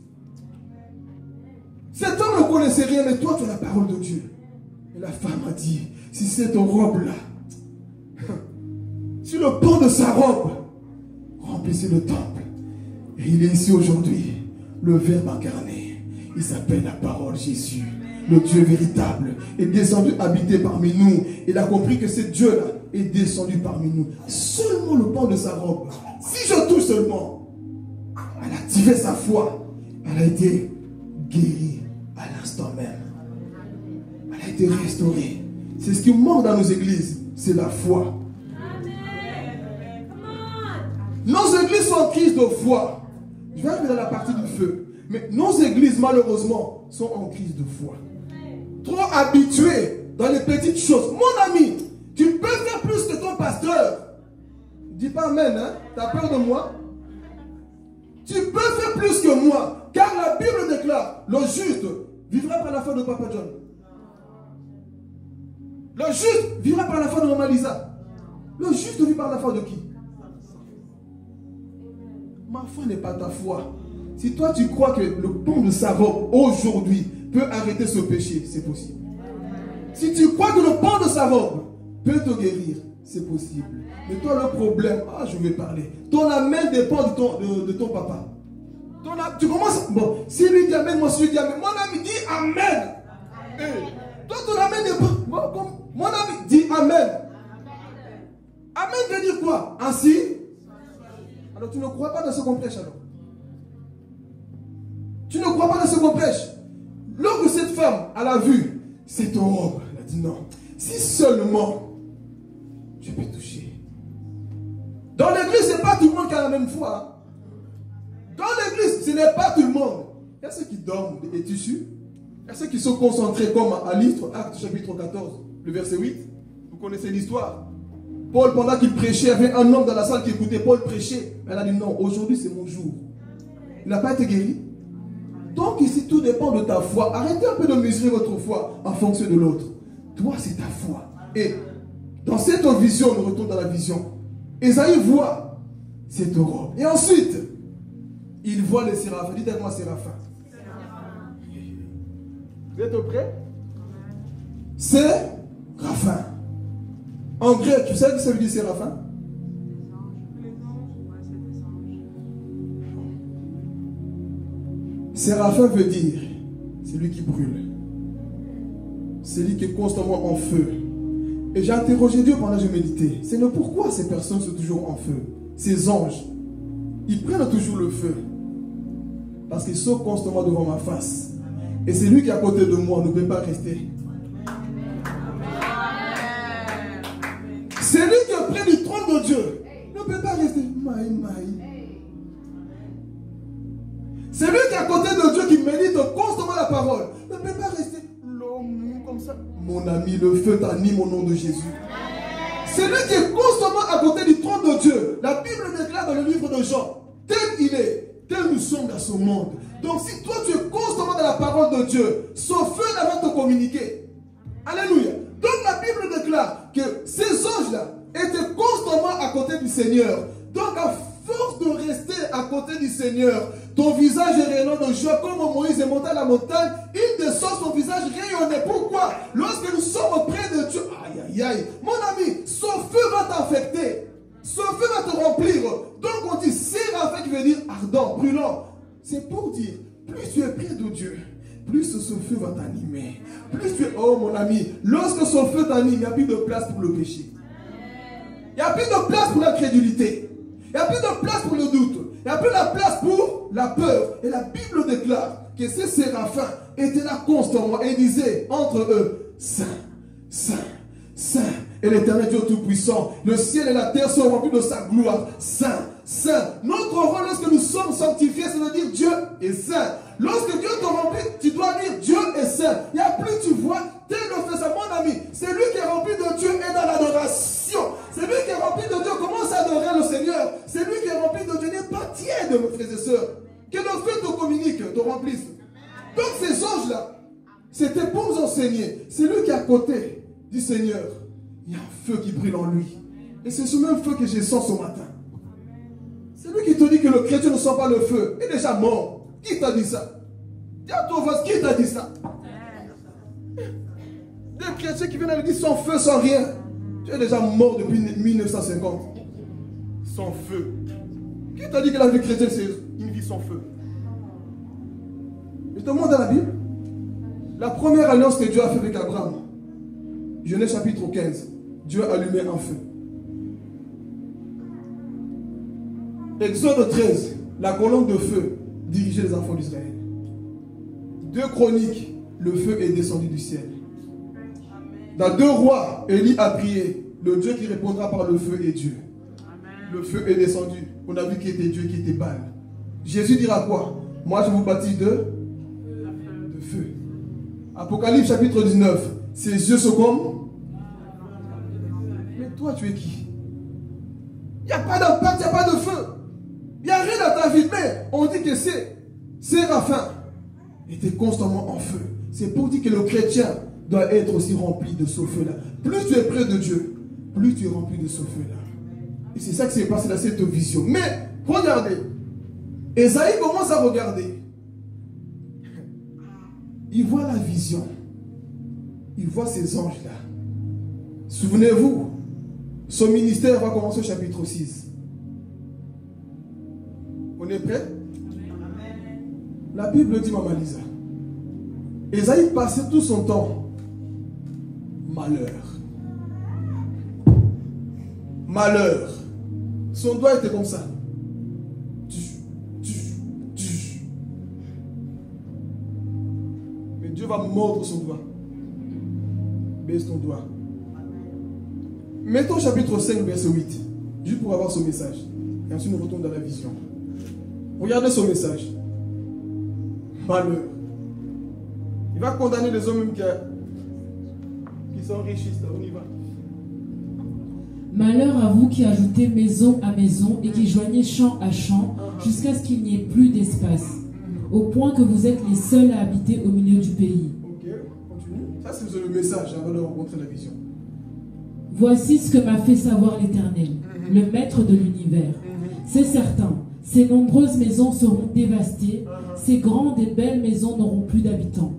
Cet homme ne connaissait rien, mais toi tu as la parole de Dieu. Et la femme a dit, si cette robe-là, si le pan de sa robe remplissait le temple, et il est ici aujourd'hui, le Verbe incarné, il s'appelle la parole Jésus, le Dieu véritable, est descendu habiter parmi nous. Il a compris que ce Dieu-là est descendu parmi nous. Seulement le pan de sa robe, si je touche seulement, elle a activé sa foi, elle a été guérie à l'instant même. Elle a été restaurée. C'est ce qui manque dans nos églises, c'est la foi. Nos églises sont en crise de foi. Je vais arriver dans la partie du feu. Mais nos églises, malheureusement, sont en crise de foi. Trop habitués dans les petites choses. Mon ami, tu peux faire plus que ton pasteur. Dis pas amen, hein? Tu as peur de moi? Tu peux faire plus que moi. Car la Bible déclare, le juste vivra par la foi de Papa John. Le juste vivra par la foi de Maman Lisa. Le juste vit par la foi de qui? Ma foi n'est pas ta foi. Si toi tu crois que le pont de sa robe aujourd'hui peut arrêter ce péché, c'est possible. Si tu crois que le pont de sa robe peut te guérir, c'est possible. Mais toi le problème, je vais parler. Ton amen dépend de ton papa. Tu commences, bon, si lui dit amen, moi je dis amen. Mon ami dit amen. Toi ton amen dépend. Mon ami dit amen. Amen veut dire quoi? Ainsi. Alors tu ne crois pas dans ce qu'on prêche alors? Tu ne crois pas dans ce qu'on prêche? Lorsque cette femme, elle a vu cette robe, elle a dit non. Si seulement je peux toucher. Dans l'église, ce n'est pas tout le monde qui a la même foi. Dans l'église, ce n'est pas tout le monde. Il y a ceux qui dorment des tissus. Il y a ceux qui sont concentrés comme à l'Istre, Actes chapitre 14, le verset 8. Vous connaissez l'histoire. Paul, pendant qu'il prêchait, il y avait un homme dans la salle qui écoutait Paul prêcher. Elle a dit non, aujourd'hui c'est mon jour. Il n'a pas été guéri. Donc ici, tout dépend de ta foi. Arrêtez un peu de mesurer votre foi en fonction de l'autre. Toi, c'est ta foi. Et dans cette vision, on retourne dans la vision. Ésaïe voit cette robe. Et ensuite, il voit les séraphins. Dites avec moi séraphins. Vous êtes prêts? Séraphin. En grec, tu sais ce que ça veut dire séraphin? Séraphin veut dire celui qui brûle. Celui qui est constamment en feu. Et j'ai interrogé Dieu pendant que je méditais. C'est le pourquoi ces personnes sont toujours en feu. Ces anges, ils prennent toujours le feu. Parce qu'ils sont constamment devant ma face. Et celui qui est à côté de moi ne peut pas rester. Celui qui est près du trône de Dieu ne peut pas rester. Celui qui est à côté de Dieu, qui médite constamment la parole, ne peut pas rester comme ça. Mon ami, le feu t'anime au nom de Jésus. Celui qui est constamment à côté du trône de Dieu, la Bible déclare dans le livre de Jean, tel il est, tel nous sommes dans ce monde. Donc si toi tu es constamment dans la parole de Dieu, ce feu va te communiquer. Alléluia. Donc la Bible déclare que ces anges-là étaient constamment à côté du Seigneur. Donc à force de rester à côté du Seigneur, ton visage est rayonnant de joie. Comme Moïse est monté à la montagne, il descend, son visage rayonnait. Pourquoi? Lorsque nous sommes près de Dieu, aïe aïe aïe, mon ami, son feu va t'affecter. Son feu va te remplir. Donc on dit séraphin qui veut dire ardent, brûlant. C'est pour dire, plus tu es près de Dieu, plus ce feu va t'animer. Plus tu es, oh mon ami, lorsque son feu t'anime, il n'y a plus de place pour le péché. Il n'y a plus de place pour l'incrédulité. Il n'y a plus de place pour le doute. Il n'y a plus de place pour la peur. Et la Bible déclare que ces séraphins étaient là constamment et disaient entre eux, Saint, Saint, Saint est l'Éternel Dieu Tout-Puissant. Le ciel et la terre sont remplis de sa gloire. Saint, Saint. Notre rôle lorsque nous sommes sanctifiés, c'est de dire Dieu est saint. Lorsque Dieu te remplit, tu dois dire Dieu est saint. Il n'y a plus, tu vois, tel le fait ça, mon ami. C'est lui qui est rempli de Dieu et dans l'adoration. C'est lui qui est rempli de Dieu. Commence à adorer le Seigneur. C'est lui qui est rempli de Dieu. N'est pas tiède, mes frères et sœurs. Que le feu te communique, te remplisse. Donc ces anges-là, c'était pour nous enseigner. C'est lui qui est à côté du Seigneur. Il y a un feu qui brûle en lui. Et c'est ce même feu que je sens ce matin. C'est lui qui te dit que le chrétien ne sent pas le feu. Il est déjà mort. Qui t'a dit ça? Dis à ton voisin, qui t'a dit ça? Des chrétiens qui viennent à l'église sans feu, sans rien. Tu es déjà mort depuis 1950. Sans feu. Qui t'a dit que la vie chrétienne c'est une vie sans feu? Je te montre dans la Bible. La première alliance que Dieu a fait avec Abraham. Genèse chapitre 15. Dieu a allumé un feu. Exode 13. La colonne de feu dirigeait les enfants d'Israël. 2 Chroniques. Le feu est descendu du ciel. Dans 2 Rois, Élie a prié. Le Dieu qui répondra par le feu est Dieu. Le feu est descendu. On a vu qui était Dieu, qui était Baal. Jésus dira quoi? Moi, je vous baptise de feu. Apocalypse chapitre 19. Ses yeux sont comme... Mais toi, tu es qui? Il n'y a pas d'impact, il n'y a pas de feu. Il n'y a rien dans ta vie. Mais on dit que Séraphin était constamment en feu. C'est pour dire que le chrétien doit être aussi rempli de ce feu-là. Plus tu es près de Dieu, plus tu es rempli de ce feu-là. Et c'est ça qui s'est passé dans cette vision. Mais, regardez. Ésaïe commence à regarder. Il voit la vision. Il voit ces anges-là. Souvenez-vous, son ministère va commencer au chapitre 6. On est prêt? La Bible dit, Maman Lisa, Ésaïe passait tout son temps. Malheur. Malheur. Son doigt était comme ça. Mais Dieu va mordre son doigt. Baisse ton doigt. Mettons chapitre 5, verset 8. Juste pour avoir ce message. Et ensuite, nous retournons dans la vision. Regardez ce message. Malheur. Il va condamner les hommes même qui s'enrichissent. Là, on y va. Malheur à vous qui ajoutez maison à maison et qui joignez champ à champ jusqu'à ce qu'il n'y ait plus d'espace, au point que vous êtes les seuls à habiter au milieu du pays. Ok, continue. Ça, c'est le message avant de rencontrer la vision. Voici ce que m'a fait savoir l'Éternel, le Maître de l'univers. C'est certain, ces nombreuses maisons seront dévastées, ces grandes et belles maisons n'auront plus d'habitants.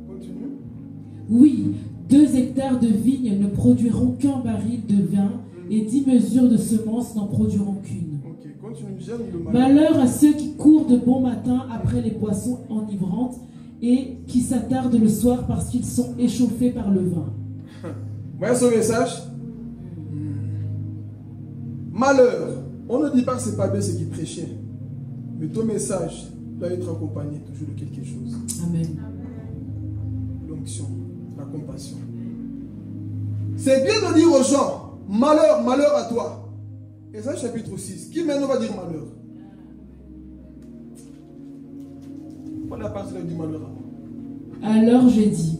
Continue. Oui, 2 hectares de vignes ne produiront qu'un baril de vin et 10 mesures de semences n'en produiront qu'une. Ok, continue. J'aime le malheur. Malheur à ceux qui courent de bon matin après les boissons enivrantes et qui s'attardent le soir parce qu'ils sont échauffés par le vin. Voyez ce message? Malheur. On ne dit pas que c'est pas bien ce qu'il prêchait. Mais ton message doit être accompagné toujours de quelque chose. Amen. L'onction, la compassion. C'est bien de dire aux gens, malheur, malheur à toi. Et ça, chapitre 6. Qui maintenant va dire malheur? On n'a pas dit malheur à moi. Alors j'ai dit,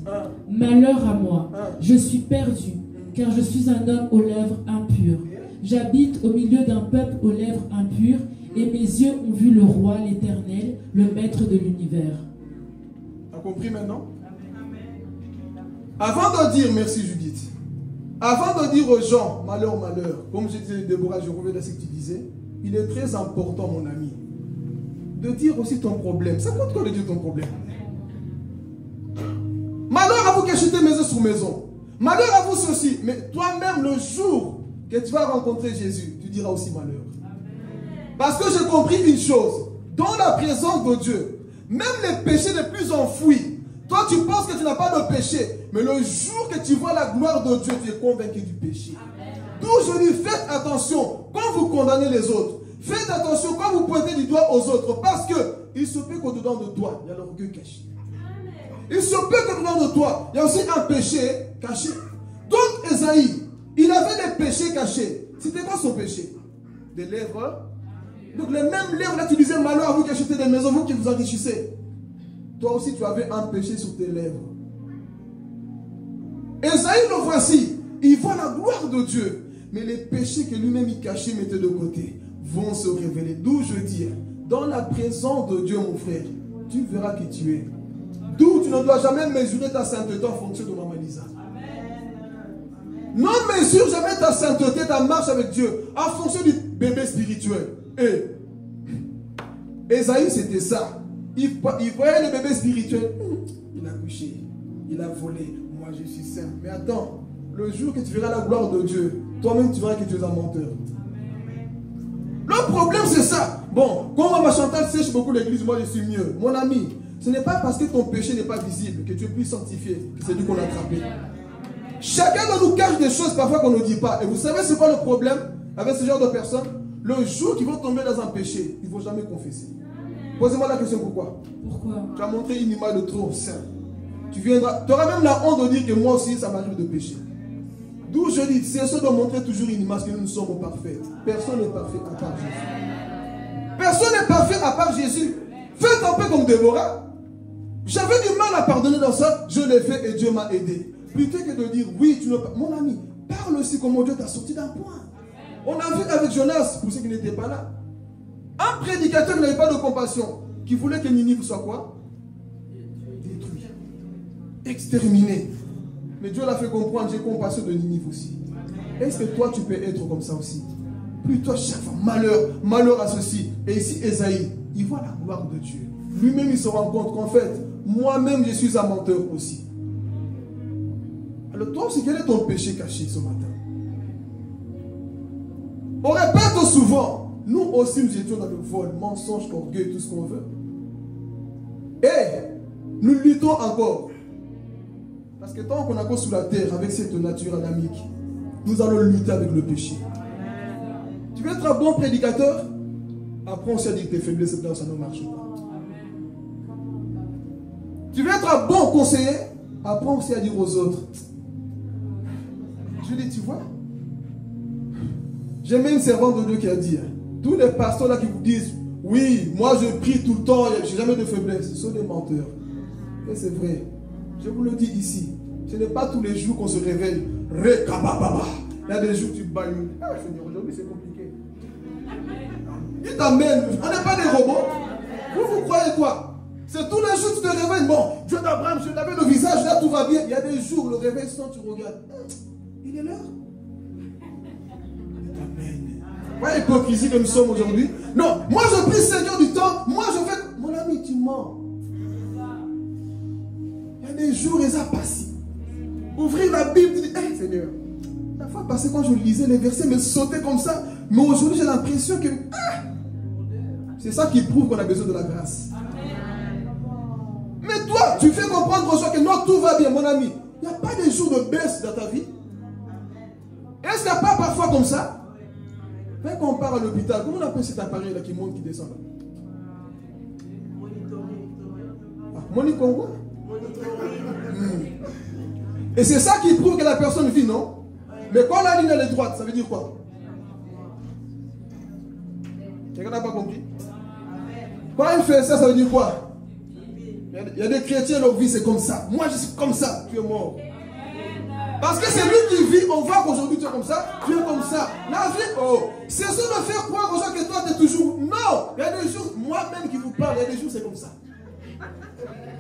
malheur à moi, je suis perdu, car je suis un homme aux lèvres impures. J'habite au milieu d'un peuple aux lèvres impures, et mes yeux ont vu le roi, l'Éternel, le Maître de l'univers. Tu as compris maintenant? Avant de dire, merci Judith, avant de dire aux gens, malheur, malheur, comme je disais Déborah, je reviens à ce que tu disais, il est très important, mon ami, de dire aussi ton problème. Ça compte quoi de dire ton problème? Malheur à vous qui achetez maison sur maison. Malheur à vous ceci. Mais toi-même, le jour que tu vas rencontrer Jésus, tu diras aussi malheur. Parce que j'ai compris une chose. Dans la présence de Dieu, même les péchés les plus enfouis, toi tu penses que tu n'as pas de péché. Mais le jour que tu vois la gloire de Dieu, tu es convaincu du péché. D'où je dis, faites attention quand vous condamnez les autres. Faites attention quand vous pointez du doigt aux autres. Parce que il se peut qu'au-dedans de toi, il y a l'orgueil caché. Il se peut que dedans de toi, il y a aussi un péché caché. Donc Ésaïe, il avait des péchés cachés. C'était quoi son péché? Des lèvres. Donc les mêmes lèvres, là tu disais malheur à vous qui achetez des maisons, vous qui vous enrichissez. Toi aussi tu avais un péché sur tes lèvres. Ésaïe le voici. Il voit la gloire de Dieu. Mais les péchés que lui-même il cachait, mettait de côté, vont se révéler. D'où je dis, dans la présence de Dieu mon frère, tu verras qui tu es. D'où tu ne dois jamais mesurer ta sainteté en fonction de Maman Lisa. Non, mesure jamais ta sainteté, ta marche avec Dieu en fonction du bébé spirituel. Et Ésaïe, c'était ça. Il voyait le bébé spirituel. Il a couché, il a volé. Moi, je suis saint. Mais attends, le jour que tu verras la gloire de Dieu, toi-même, tu verras que tu es un menteur. Le problème, c'est ça. Bon, quand Maman Chantal sèche beaucoup l'église, moi, je suis mieux. Mon ami, ce n'est pas parce que ton péché n'est pas visible que tu es plus sanctifié que c'est lui qu'on a attrapé. Chacun de nous cache des choses parfois qu'on ne dit pas. Et vous savez c'est quoi le problème avec ce genre de personnes? Le jour qu'ils vont tomber dans un péché, ils ne vont jamais confesser. Posez-moi la question, pourquoi? Pourquoi? Tu as montré une image de trop saint. Tu auras même la honte de dire que moi aussi ça m'arrive de pécher. D'où je dis, c'est ça de montrer toujours une image que nous sommes parfaits. Personne n'est parfait à part Jésus. Personne n'est parfait à part Jésus. Faites un peu comme Déborah. J'avais du mal à pardonner dans ça, je l'ai fait et Dieu m'a aidé. Plutôt que de dire, oui, tu ne pas. Mon ami, parle aussi comment Dieu t'a sorti d'un point. On a vu avec Jonas, pour ceux qui n'étaient pas là, un prédicateur qui n'avait pas de compassion, qui voulait que Ninive soit quoi? Détruit. Exterminé. Mais Dieu l'a fait comprendre, j'ai compassion de Ninive aussi. Est-ce que toi tu peux être comme ça aussi? Plutôt chaque fois, malheur à ceci. Et ici, Esaïe, il voit la gloire de Dieu. Lui-même, il se rend compte qu'en fait, moi-même, je suis un menteur aussi. Alors toi aussi, quel est ton péché caché ce matin? On répète souvent, nous aussi, nous étions dans le vol, mensonge, orgueil, tout ce qu'on veut. Et nous luttons encore. Parce que tant qu'on est encore sous la terre, avec cette nature adamique, nous allons lutter avec le péché. Tu veux être un bon prédicateur? Apprends aussi à dire que tes faiblesses, ça ne marche pas. Tu veux être un bon conseiller? Apprends aussi à dire aux autres. Je dis, tu vois? J'ai même une servante de Dieu qui a dit, tous les pasteurs là qui vous disent, oui, moi je prie tout le temps, je n'ai jamais de faiblesse, ce sont des menteurs. Et c'est vrai. Je vous le dis ici, ce n'est pas tous les jours qu'on se réveille. Il y a des jours où tu bailles. Ah, Seigneur, aujourd'hui c'est compliqué. Il t'amène. On n'est pas des robots. Vous croyez quoi? C'est tous les jours que tu te réveilles. Bon, Dieu d'Abraham, je l'avais le visage, là tout va bien. Il y a des jours, le réveil, sinon tu regardes. Il est l'heure. Il t'amène. Pas l'hypocrisie que nous sommes aujourd'hui. Non, moi je prie Seigneur du temps. Moi je fais. Mon ami, tu mens. Il y a des jours, ils ont passé. Ouvrir la Bible, tu dis, hey, Seigneur. La fois passée, quand je lisais les versets, me sautaient comme ça. Mais aujourd'hui, j'ai l'impression que. C'est ça qui prouve qu'on a besoin de la grâce. Mais toi, tu fais comprendre aux gens que non, tout va bien, mon ami. Il n'y a pas de jours de baisse dans ta vie. Est-ce qu'il n'y a pas parfois comme ça? Quand on part à l'hôpital, comment on appelle cet appareil là qui monte, qui descend là? Monitoring. Et c'est ça qui prouve que la personne vit, non? Mais quand la ligne elle est droite, ça veut dire quoi? Quelqu'un n'a pas compris? Quand il fait ça, ça veut dire quoi? Il y a des chrétiens, leur vie c'est comme ça. Moi je suis comme ça, tu es mort. Parce que c'est lui qui vit, on voit qu'aujourd'hui tu es comme ça, tu es comme ça. La vie, oh, c'est ça de faire croire aux gens que toi tu es toujours. Non! Il y a des jours, moi-même qui vous parle, il y a des jours c'est comme ça.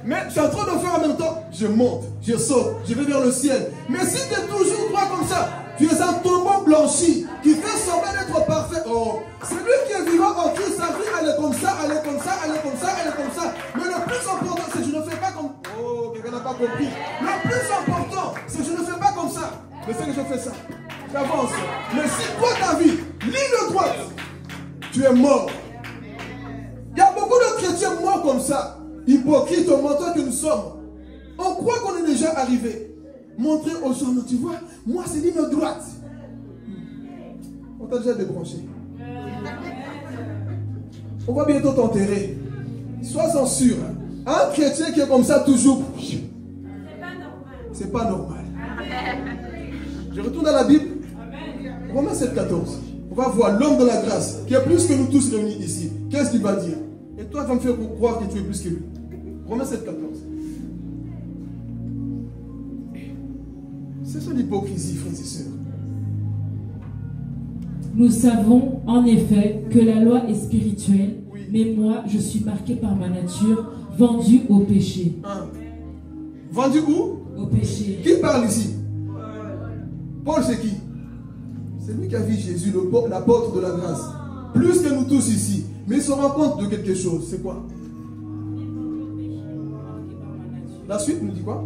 Mais je suis en train de faire en même temps, je monte, je saute, je vais vers le ciel. Mais si tu es toujours toi comme ça, tu es un tombeau blanchi qui fait semblant d'être parfait. Oh, c'est lui qui est vivant en Christ, sa vie elle est comme ça, elle est comme ça, elle est comme ça, elle est comme ça. Mais le plus important, c'est que je ne fais pas comme. Oh, quelqu'un n'a pas compris. Le plus important, c'est que je ne fais pas comme ça. Mais c'est que je fais ça. J'avance. Mais si toi ta vie, ligne droite, tu es mort. Il y a beaucoup de chrétiens morts comme ça. Hypocrites, menteurs que nous sommes. On croit qu'on est déjà arrivé. Montrer aux gens, tu vois, moi c'est ligne droite. On t'a déjà débranché. On va bientôt t'enterrer. Sois-en sûr. Un chrétien qui est comme ça toujours. C'est pas normal. Je retourne à la Bible. Romains 7,14. On va voir l'homme de la grâce qui est plus que nous tous réunis ici. Qu'est-ce qu'il va dire? Et toi, tu vas me faire croire que tu es plus que lui. Romains 7,14. C'est ça l'hypocrisie, frères et sœurs. Nous savons en effet que la loi est spirituelle, oui. Mais moi, je suis marqué par ma nature, vendu au péché. Vendu où? Au péché. Qui parle ici? Paul, c'est qui? C'est lui qui a vu Jésus, l'apôtre de la grâce. Plus que nous tous ici. Mais il se rend compte de quelque chose. C'est quoi? La suite nous dit quoi?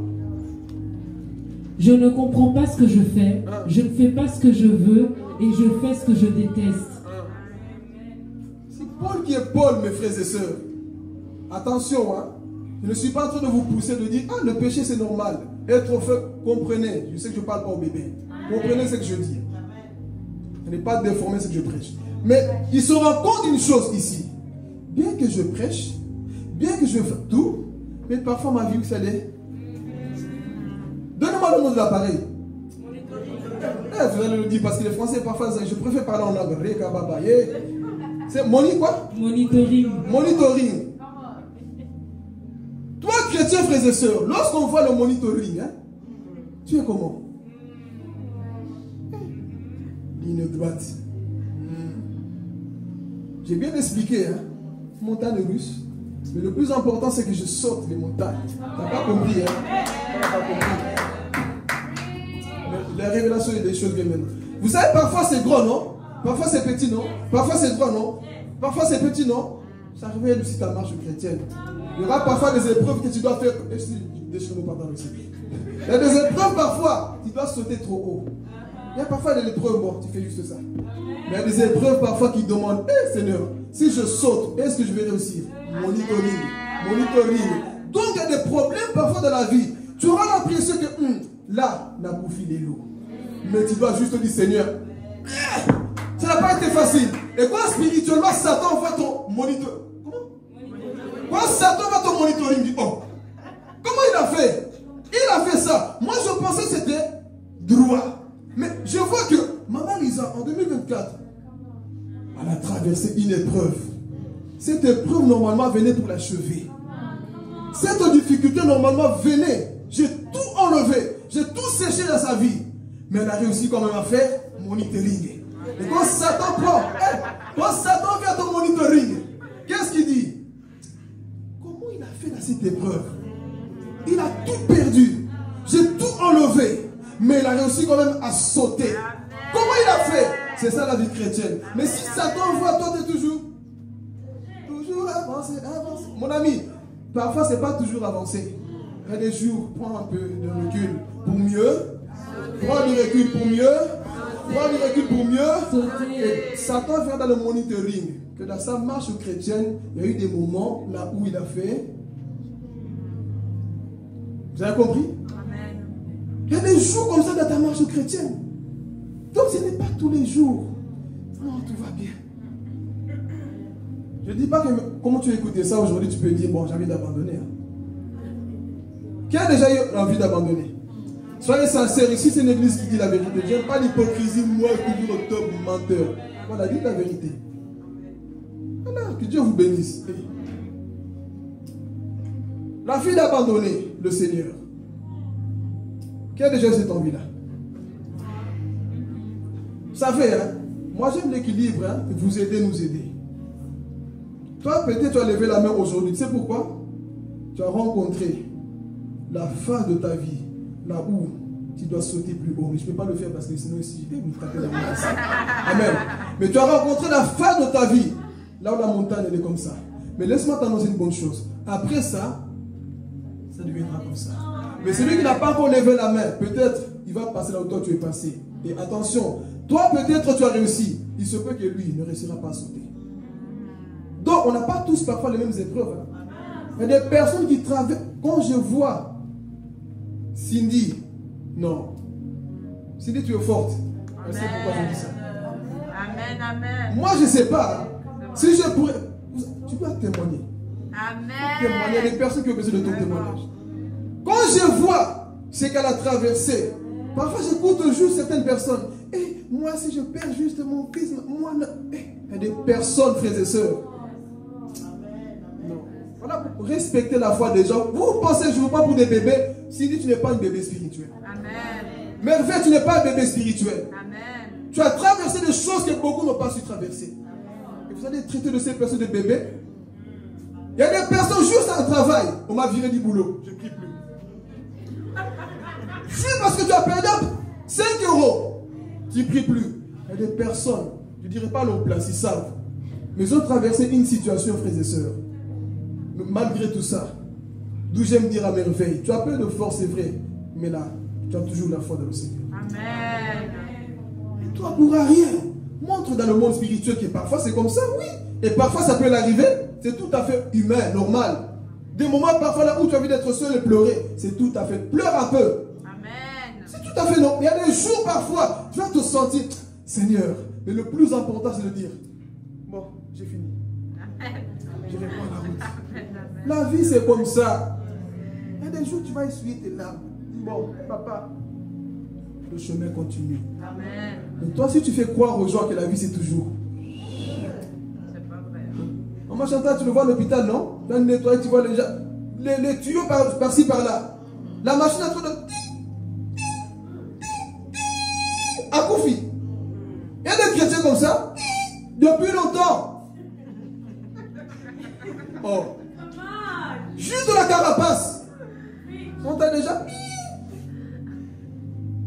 Je ne comprends pas ce que je fais. Je ne fais pas ce que je veux et je fais ce que je déteste. C'est Paul qui est Paul, mes frères et sœurs. Attention, hein. Je ne suis pas en train de vous pousser de dire, ah, le péché c'est normal. Être fait, comprenez. Je sais que je ne parle pas au bébé. Comprenez ce que je dis. Je n'ai pas déformé ce que je prêche. Mais il se rend compte d'une chose ici. Bien que je prêche, bien que je fais tout, mais parfois ma vie, vous savez. Donnez-moi le nom de l'appareil. Vous allez le dire parce que les Français, parfois, je préfère parler en langue. C'est Moni quoi? Monitoring. Monitoring. chrétiens, frères et sœurs, lorsqu'on voit le monitoring, hein, tu es comment? Ligne droite. J'ai bien expliqué, hein, montagne russe. Mais le plus important, c'est que je saute les montagnes. Tu n'as pas compris, hein? Tu n'as pas compris. Mais la révélation des choses viennent maintenant. Vous savez, parfois c'est gros, non? Parfois c'est petit, non? Parfois c'est droit, non? Parfois c'est petit, non? Ça révèle aussi ta marche chrétienne. Il y aura parfois des épreuves que tu dois faire. Déchire-moi pas dans le ciel. Il y a des épreuves parfois, tu dois sauter trop haut. Il y a parfois des épreuves, bon, tu fais juste ça. Mais il y a des épreuves parfois qui demandent, hé Seigneur, si je saute, est-ce que je vais réussir? Monitoring, monitoring. Donc il y a des problèmes parfois dans la vie. Tu auras l'impression que là, n'a pas filé l'eau. Mais tu dois juste dire, Seigneur, ça n'a pas été facile. Et quand spirituellement, Satan va ton monitoring. Quand Satan va ton monitoring, dit, oh, comment il a fait? Il a fait ça. Moi, je pensais que c'était droit. Mais je vois que Maman Lisa, en 2024, elle a traversé une épreuve. Cette épreuve, normalement, venait pour l'achever. Cette difficulté, normalement, venait. J'ai tout enlevé. J'ai tout séché dans sa vie. Mais elle a réussi quand même à faire monitoring. Et quand Satan prend, quand Satan vient ton monitoring, qu'est-ce qu'il dit? Comment il a fait dans cette épreuve? Il a tout perdu. J'ai tout enlevé. Mais il a réussi quand même à sauter. Comment il a fait? C'est ça la vie chrétienne. Mais si Satan voit, toi tu es toujours avancer, avancer. Mon ami, parfois c'est pas toujours avancer. Il y a des jours, prends un peu de recul pour mieux. Prends du recul pour mieux. Prends du recul pour mieux. Et Satan vient dans le monitoring. Que dans sa marche chrétienne, il y a eu des moments là où il a fait. Vous avez compris? Il y a des jours comme ça dans ta marche chrétienne. Donc ce n'est pas tous les jours. Non, tout va bien. Je ne dis pas que comment tu écoutes ça aujourd'hui, tu peux dire, bon, j'ai envie d'abandonner. Qui a déjà eu envie d'abandonner? Soyez sincères, ici c'est une église qui dit la vérité. Je n'aime pas l'hypocrisie, moi, toujours au top, menteur. Voilà, dites la vérité. Voilà, que Dieu vous bénisse. La fille d'abandonner le Seigneur. Qui a déjà eu cette envie-là? Vous savez, hein, moi j'aime l'équilibre, hein, vous aider, nous aider. Toi, peut-être tu as levé la main aujourd'hui. Tu sais pourquoi? Tu as rencontré la fin de ta vie, là où tu dois sauter plus haut. Mais je ne peux pas le faire parce que sinon ici, vous me tapez la main ici. Amen. Mais tu as rencontré la fin de ta vie, là où la montagne elle est comme ça. Mais laisse-moi t'annoncer une bonne chose. Après ça, ça deviendra comme ça. Mais celui qui n'a pas encore levé la main, peut-être il va passer là où toi tu es passé. Et attention, toi peut-être tu as réussi. Il se peut que lui ne réussira pas à sauter. Donc on n'a pas tous parfois les mêmes épreuves. Hein. Il y a des personnes qui traversent. Quand je vois Cindy, non. Cindy, tu es forte. Je sais pourquoi je dis ça. Amen, amen. Moi je ne sais pas. Hein. Si je pourrais. Tu peux témoigner. Amen. Témoigner. Il y a des personnes qui ont besoin de ton témoignage. Quand je vois ce qu'elle a traversé, parfois j'écoute juste certaines personnes. Et moi, si je perds juste mon fils, moi, il y a des personnes, frères et sœurs. Non. Voilà, pour respecter la foi des gens. Vous pensez, je ne veux pas pour des bébés. Cindy, tu n'es pas un bébé spirituel. Amen. Merveille, tu n'es pas un bébé spirituel. Amen. Tu as traversé des choses que beaucoup n'ont pas su traverser. Et vous allez traiter de ces personnes de bébés. Il y a des personnes juste à travail. On m'a viré du boulot. Je ne prie plus. Juste parce que tu as perdu 5 euros, tu ne pries plus. Il y a des personnes, je ne dirais pas leur place, ils savent. Mais ils ont traversé une situation, frères et sœurs. Mais malgré tout ça, d'où j'aime dire à merveille, tu as peu de force, c'est vrai. Mais là, tu as toujours la foi dans le Seigneur. Amen. Et toi, pour rien. Montre dans le monde spirituel que parfois c'est comme ça, oui. Et parfois ça peut l'arriver. C'est tout à fait humain, normal. Des moments parfois là où tu as envie d'être seul et pleurer, c'est tout à fait. Pleure un peu. C'est tout à fait non. Il y a des jours parfois, tu vas te sentir, Seigneur. Mais le plus important, c'est de dire, bon, j'ai fini. Je reprends la route. La vie, c'est comme ça. Il y a des jours, tu vas essuyer tes larmes. Bon, papa, le chemin continue. Amen. Mais toi, si tu fais croire aux gens que la vie, c'est toujours. C'est pas vrai. Maman Chantal, tu le vois à l'hôpital, non? Tu vas nettoyer, tu vois les gens. les tuyaux par-ci par-là. La machine est en train de... à Koufi. Il y a des chrétiens comme ça depuis longtemps. Oh. Juste de la carapace. On t'a déjà...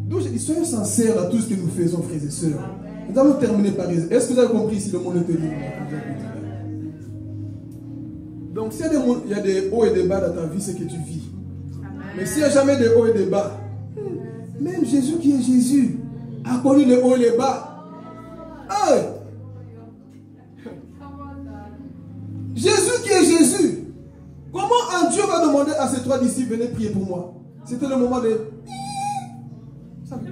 Donc j'ai dit, soyons sincères à tout ce que nous faisons, frères et sœurs. Nous allons terminer par les... Est-ce que vous avez compris si le monde était libre? Donc s'il y a des hauts et des bas dans ta vie, c'est que tu vis. Mais s'il n'y a jamais de hauts et de bas, même Jésus qui est Jésus a connu les hauts et les bas. Hey! Jésus qui est Jésus. Comment un Dieu va demander à ses 3 disciples, venez prier pour moi? C'était le moment de...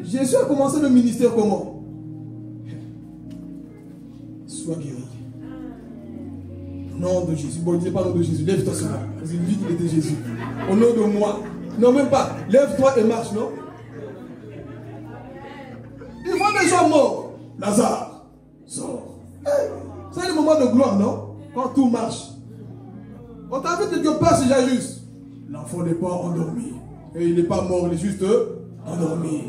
Jésus a commencé le ministère comment? Sois guéri. Au nom de Jésus. Bon, il ne dit pas au nom de Jésus. Lève-toi cela. Parce qu'il dit qu'il était Jésus. Au nom de moi. Non, même pas. Lève-toi et marche, non? Il voit des gens morts. Lazare, sors. C'est le moment de gloire, non? Quand tout marche. On t'a vu quelque part, c'est déjà juste. L'enfant n'est pas endormi. Et il n'est pas mort, il est juste endormi.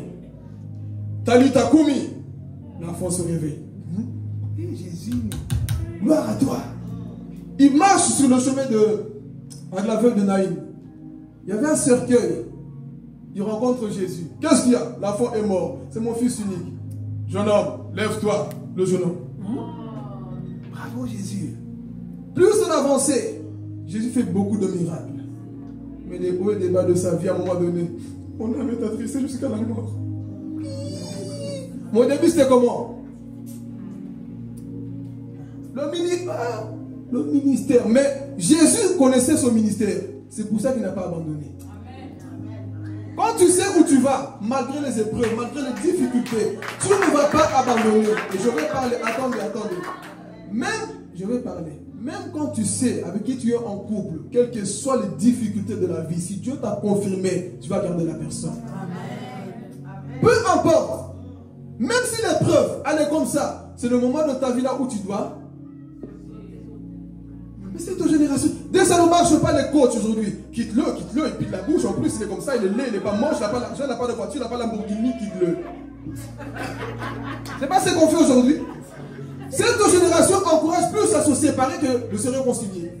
Talita Koumi. L'enfant se réveille. Et Jésus, gloire à toi. Il marche sur le chemin avec la veuve de Naïm. Il y avait un cercueil. Il rencontre Jésus. Qu'est-ce qu'il y a? L'enfant est mort. C'est mon fils unique. Jeune homme, lève-toi. Le jeune homme. Bravo Jésus. Plus on avançait, Jésus fait beaucoup de miracles. Mais les hauts et les bas de sa vie, à un moment donné, on avait attristé jusqu'à la mort. Mon début, c'était comment? Le ministère. Mais Jésus connaissait son ministère. C'est pour ça qu'il n'a pas abandonné. Quand tu sais où tu vas, malgré les épreuves, malgré les difficultés, tu ne vas pas abandonner. Et je vais parler, attendez. Je vais parler. Même quand tu sais avec qui tu es en couple, quelles que soient les difficultés de la vie, si Dieu t'a confirmé, tu vas garder la personne. Peu importe. Même si l'épreuve, elle est comme ça, c'est le moment de ta vie là où tu dois. Mais c'est ta génération. Dès que ça ne marche pas, les coachs aujourd'hui, quitte-le, et puis la bouche en plus, il est comme ça, il est laid, il n'est pas moche, il n'a pas l'argent, il n'a pas de voiture, il n'a pas Lamborghini, quitte-le. C'est pas ce qu'on fait aujourd'hui. Cette génération encourage plus à se séparer que de se réconcilier.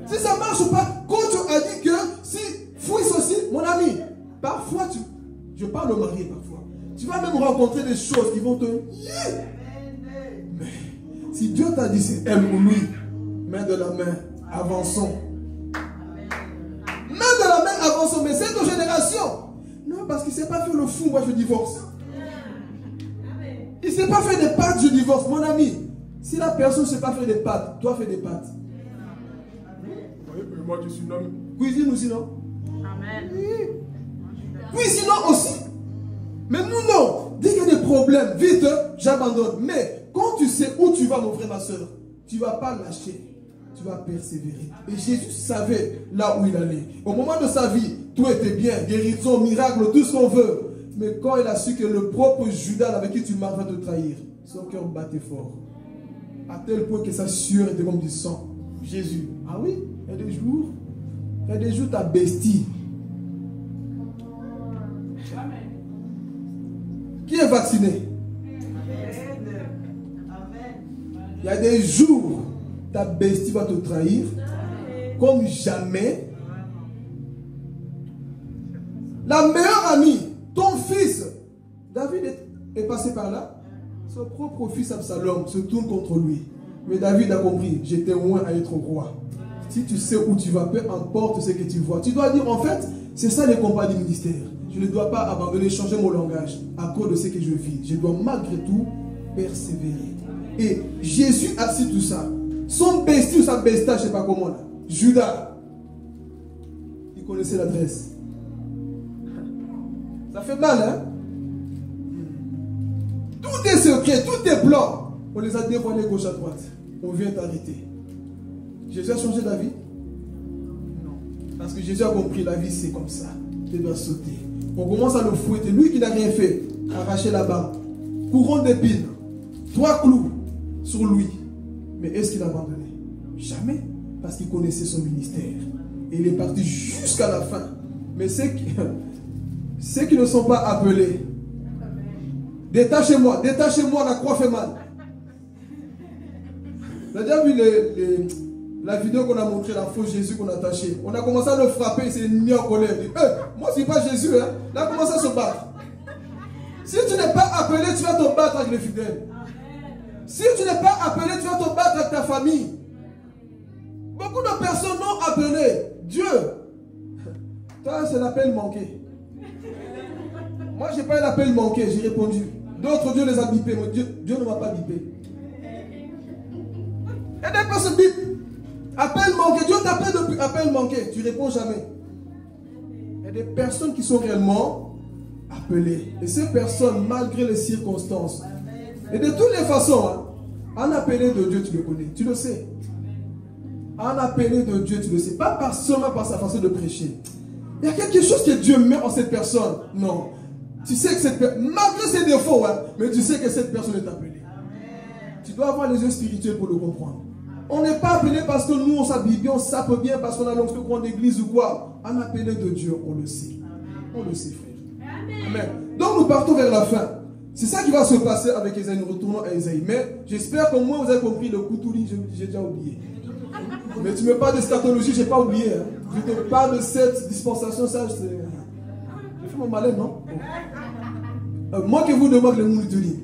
Si ça ne marche pas, coach a dit que si fouille ceci, mon ami, parfois je parle au mari parfois, tu vas même rencontrer des choses qui vont te... Mais si Dieu t'a dit c'est elle ou lui, main de la main, avançons. Main de la main, avançons. Mais cette génération, non, parce qu'il ne s'est pas fait le fou, moi je divorce. Il ne s'est pas fait des pattes, je divorce. Mon ami, si la personne ne s'est pas fait des pattes, toi fais des pattes. Oui, mais moi je suis un homme. Cuisine aussi, non? Amen. Cuisinons aussi. Mais nous, non. Dès qu'il y a des problèmes, vite, j'abandonne. Mais quand tu sais où tu vas, mon frère, ma soeur, tu ne vas pas lâcher. Tu vas persévérer. Et Jésus savait là où il allait. Au moment de sa vie, tout était bien. Guérison, miracle, tout ce qu'on veut. Mais quand il a su que le propre Judas avec qui tu marches va te trahir, son cœur battait fort. À tel point que sa sueur était comme du sang. Jésus. Ah oui, il y a des jours, ta bestie. Qui est vacciné? Il y a des jours, ta bestie va te trahir comme jamais. La meilleure amie, ton fils, David est passé par là. Son propre fils Absalom se tourne contre lui. Mais David a compris, j'étais loin à être roi. Si tu sais où tu vas, peu importe ce que tu vois, tu dois dire en fait, c'est ça les combats du ministère. Je ne dois pas abandonner, changer mon langage à cause de ce que je vis. Je dois malgré tout persévérer. Et Jésus a su tout ça. Son bestie ou sa bestia, je ne sais pas comment là. Judas, il connaissait l'adresse. Ça fait mal, hein? Tout est secret, tout est blanc. On les a dévoilés gauche à droite. On vient t'arrêter. Jésus a changé la vie? Non. Parce que Jésus a compris, la vie c'est comme ça. Tu dois sauter. On commence à le fouetter. Lui qui n'a rien fait, arracher la barbe. Couronne d'épines. 3 clous sur lui. Mais est-ce qu'il a abandonné? Jamais. Parce qu'il connaissait son ministère. Et il est parti jusqu'à la fin. Mais ceux qui ne sont pas appelés, détachez-moi, la croix fait mal. Vous avez déjà vu la vidéo qu'on a montrée, la faux Jésus qu'on a attaché. On a commencé à le frapper, il s'est mis en colère. Il dit, moi je ne suis pas Jésus. Hein. Là, on a commencé à se battre. Si tu n'es pas appelé, tu vas te battre avec les fidèles. Si tu n'es pas appelé, tu vas te battre avec ta famille. Beaucoup de personnes non appelées. Dieu, toi, c'est l'appel manqué. Moi, je n'ai pas eu l'appel manqué, j'ai répondu. D'autres, Dieu les a bipés, mais Dieu ne m'a pas bipé. Et des personnes bipent. Appel manqué, Dieu t'appelle depuis appel manqué, tu ne réponds jamais. Il y a des personnes qui sont réellement appelées. Et ces personnes, malgré les circonstances, et de toutes les façons, hein, un appelé de Dieu, tu le connais, tu le sais. Un appelé de Dieu, tu le sais. Pas seulement par sa façon de prêcher. Il y a quelque chose que Dieu met en cette personne. Non. Tu sais que cette personne, malgré ses défauts, hein, mais tu sais que cette personne est appelée. Tu dois avoir les yeux spirituels pour le comprendre. On n'est pas appelé parce que nous on s'habille bien, on sape bien, parce qu'on a l'onction grande église ou quoi. Un appelé de Dieu, on le sait. On le sait, frère. Amen. Donc nous partons vers la fin. C'est ça qui va se passer avec Esaïe. Nous retournons à Esaïe. Mais j'espère qu'au moins vous avez compris le Koutouli, j'ai déjà oublié. Mais tu me parles d'eschatologie, je n'ai pas oublié. Hein. Je te parle de cette dispensation, ça, j'ai fait mon malin, non? Moquez-vous de moi que le Koutouli.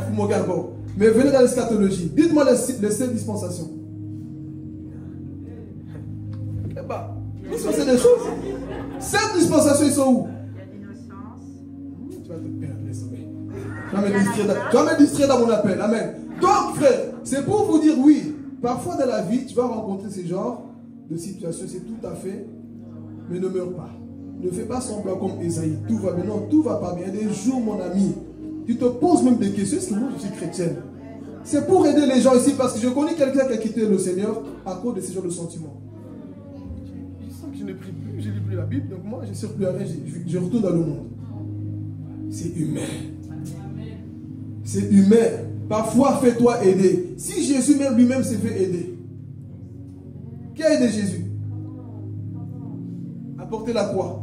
Vous moquez encore. Mais venez dans l'eschatologie. Dites-moi les 7 dispensations. Eh bien, c'est des choses. 7 dispensations, ils sont où? Tu vas te perdre, les oreilles. Tu vas me distraire dans mon appel. Amen. Donc, frère, c'est pour vous dire oui. Parfois dans la vie, tu vas rencontrer ce genre de situation. C'est tout à fait. Mais ne meurs pas. Ne fais pas semblant comme Esaïe. Tout va bien. Non, tout va pas bien. Des jours, mon ami. Tu te poses même des questions, est-ce que moi je suis chrétienne? C'est pour aider les gens ici, parce que je connais quelqu'un qui a quitté le Seigneur à cause de ce genre de sentiments. Je sens que je ne prie plus, je ne lis plus la Bible, donc moi je ne sers plus à rien, je retourne dans le monde. C'est humain. C'est humain. Parfois, fais-toi aider. Si Jésus même lui-même s'est fait aider, qui a aidé Jésus? Apporter la croix.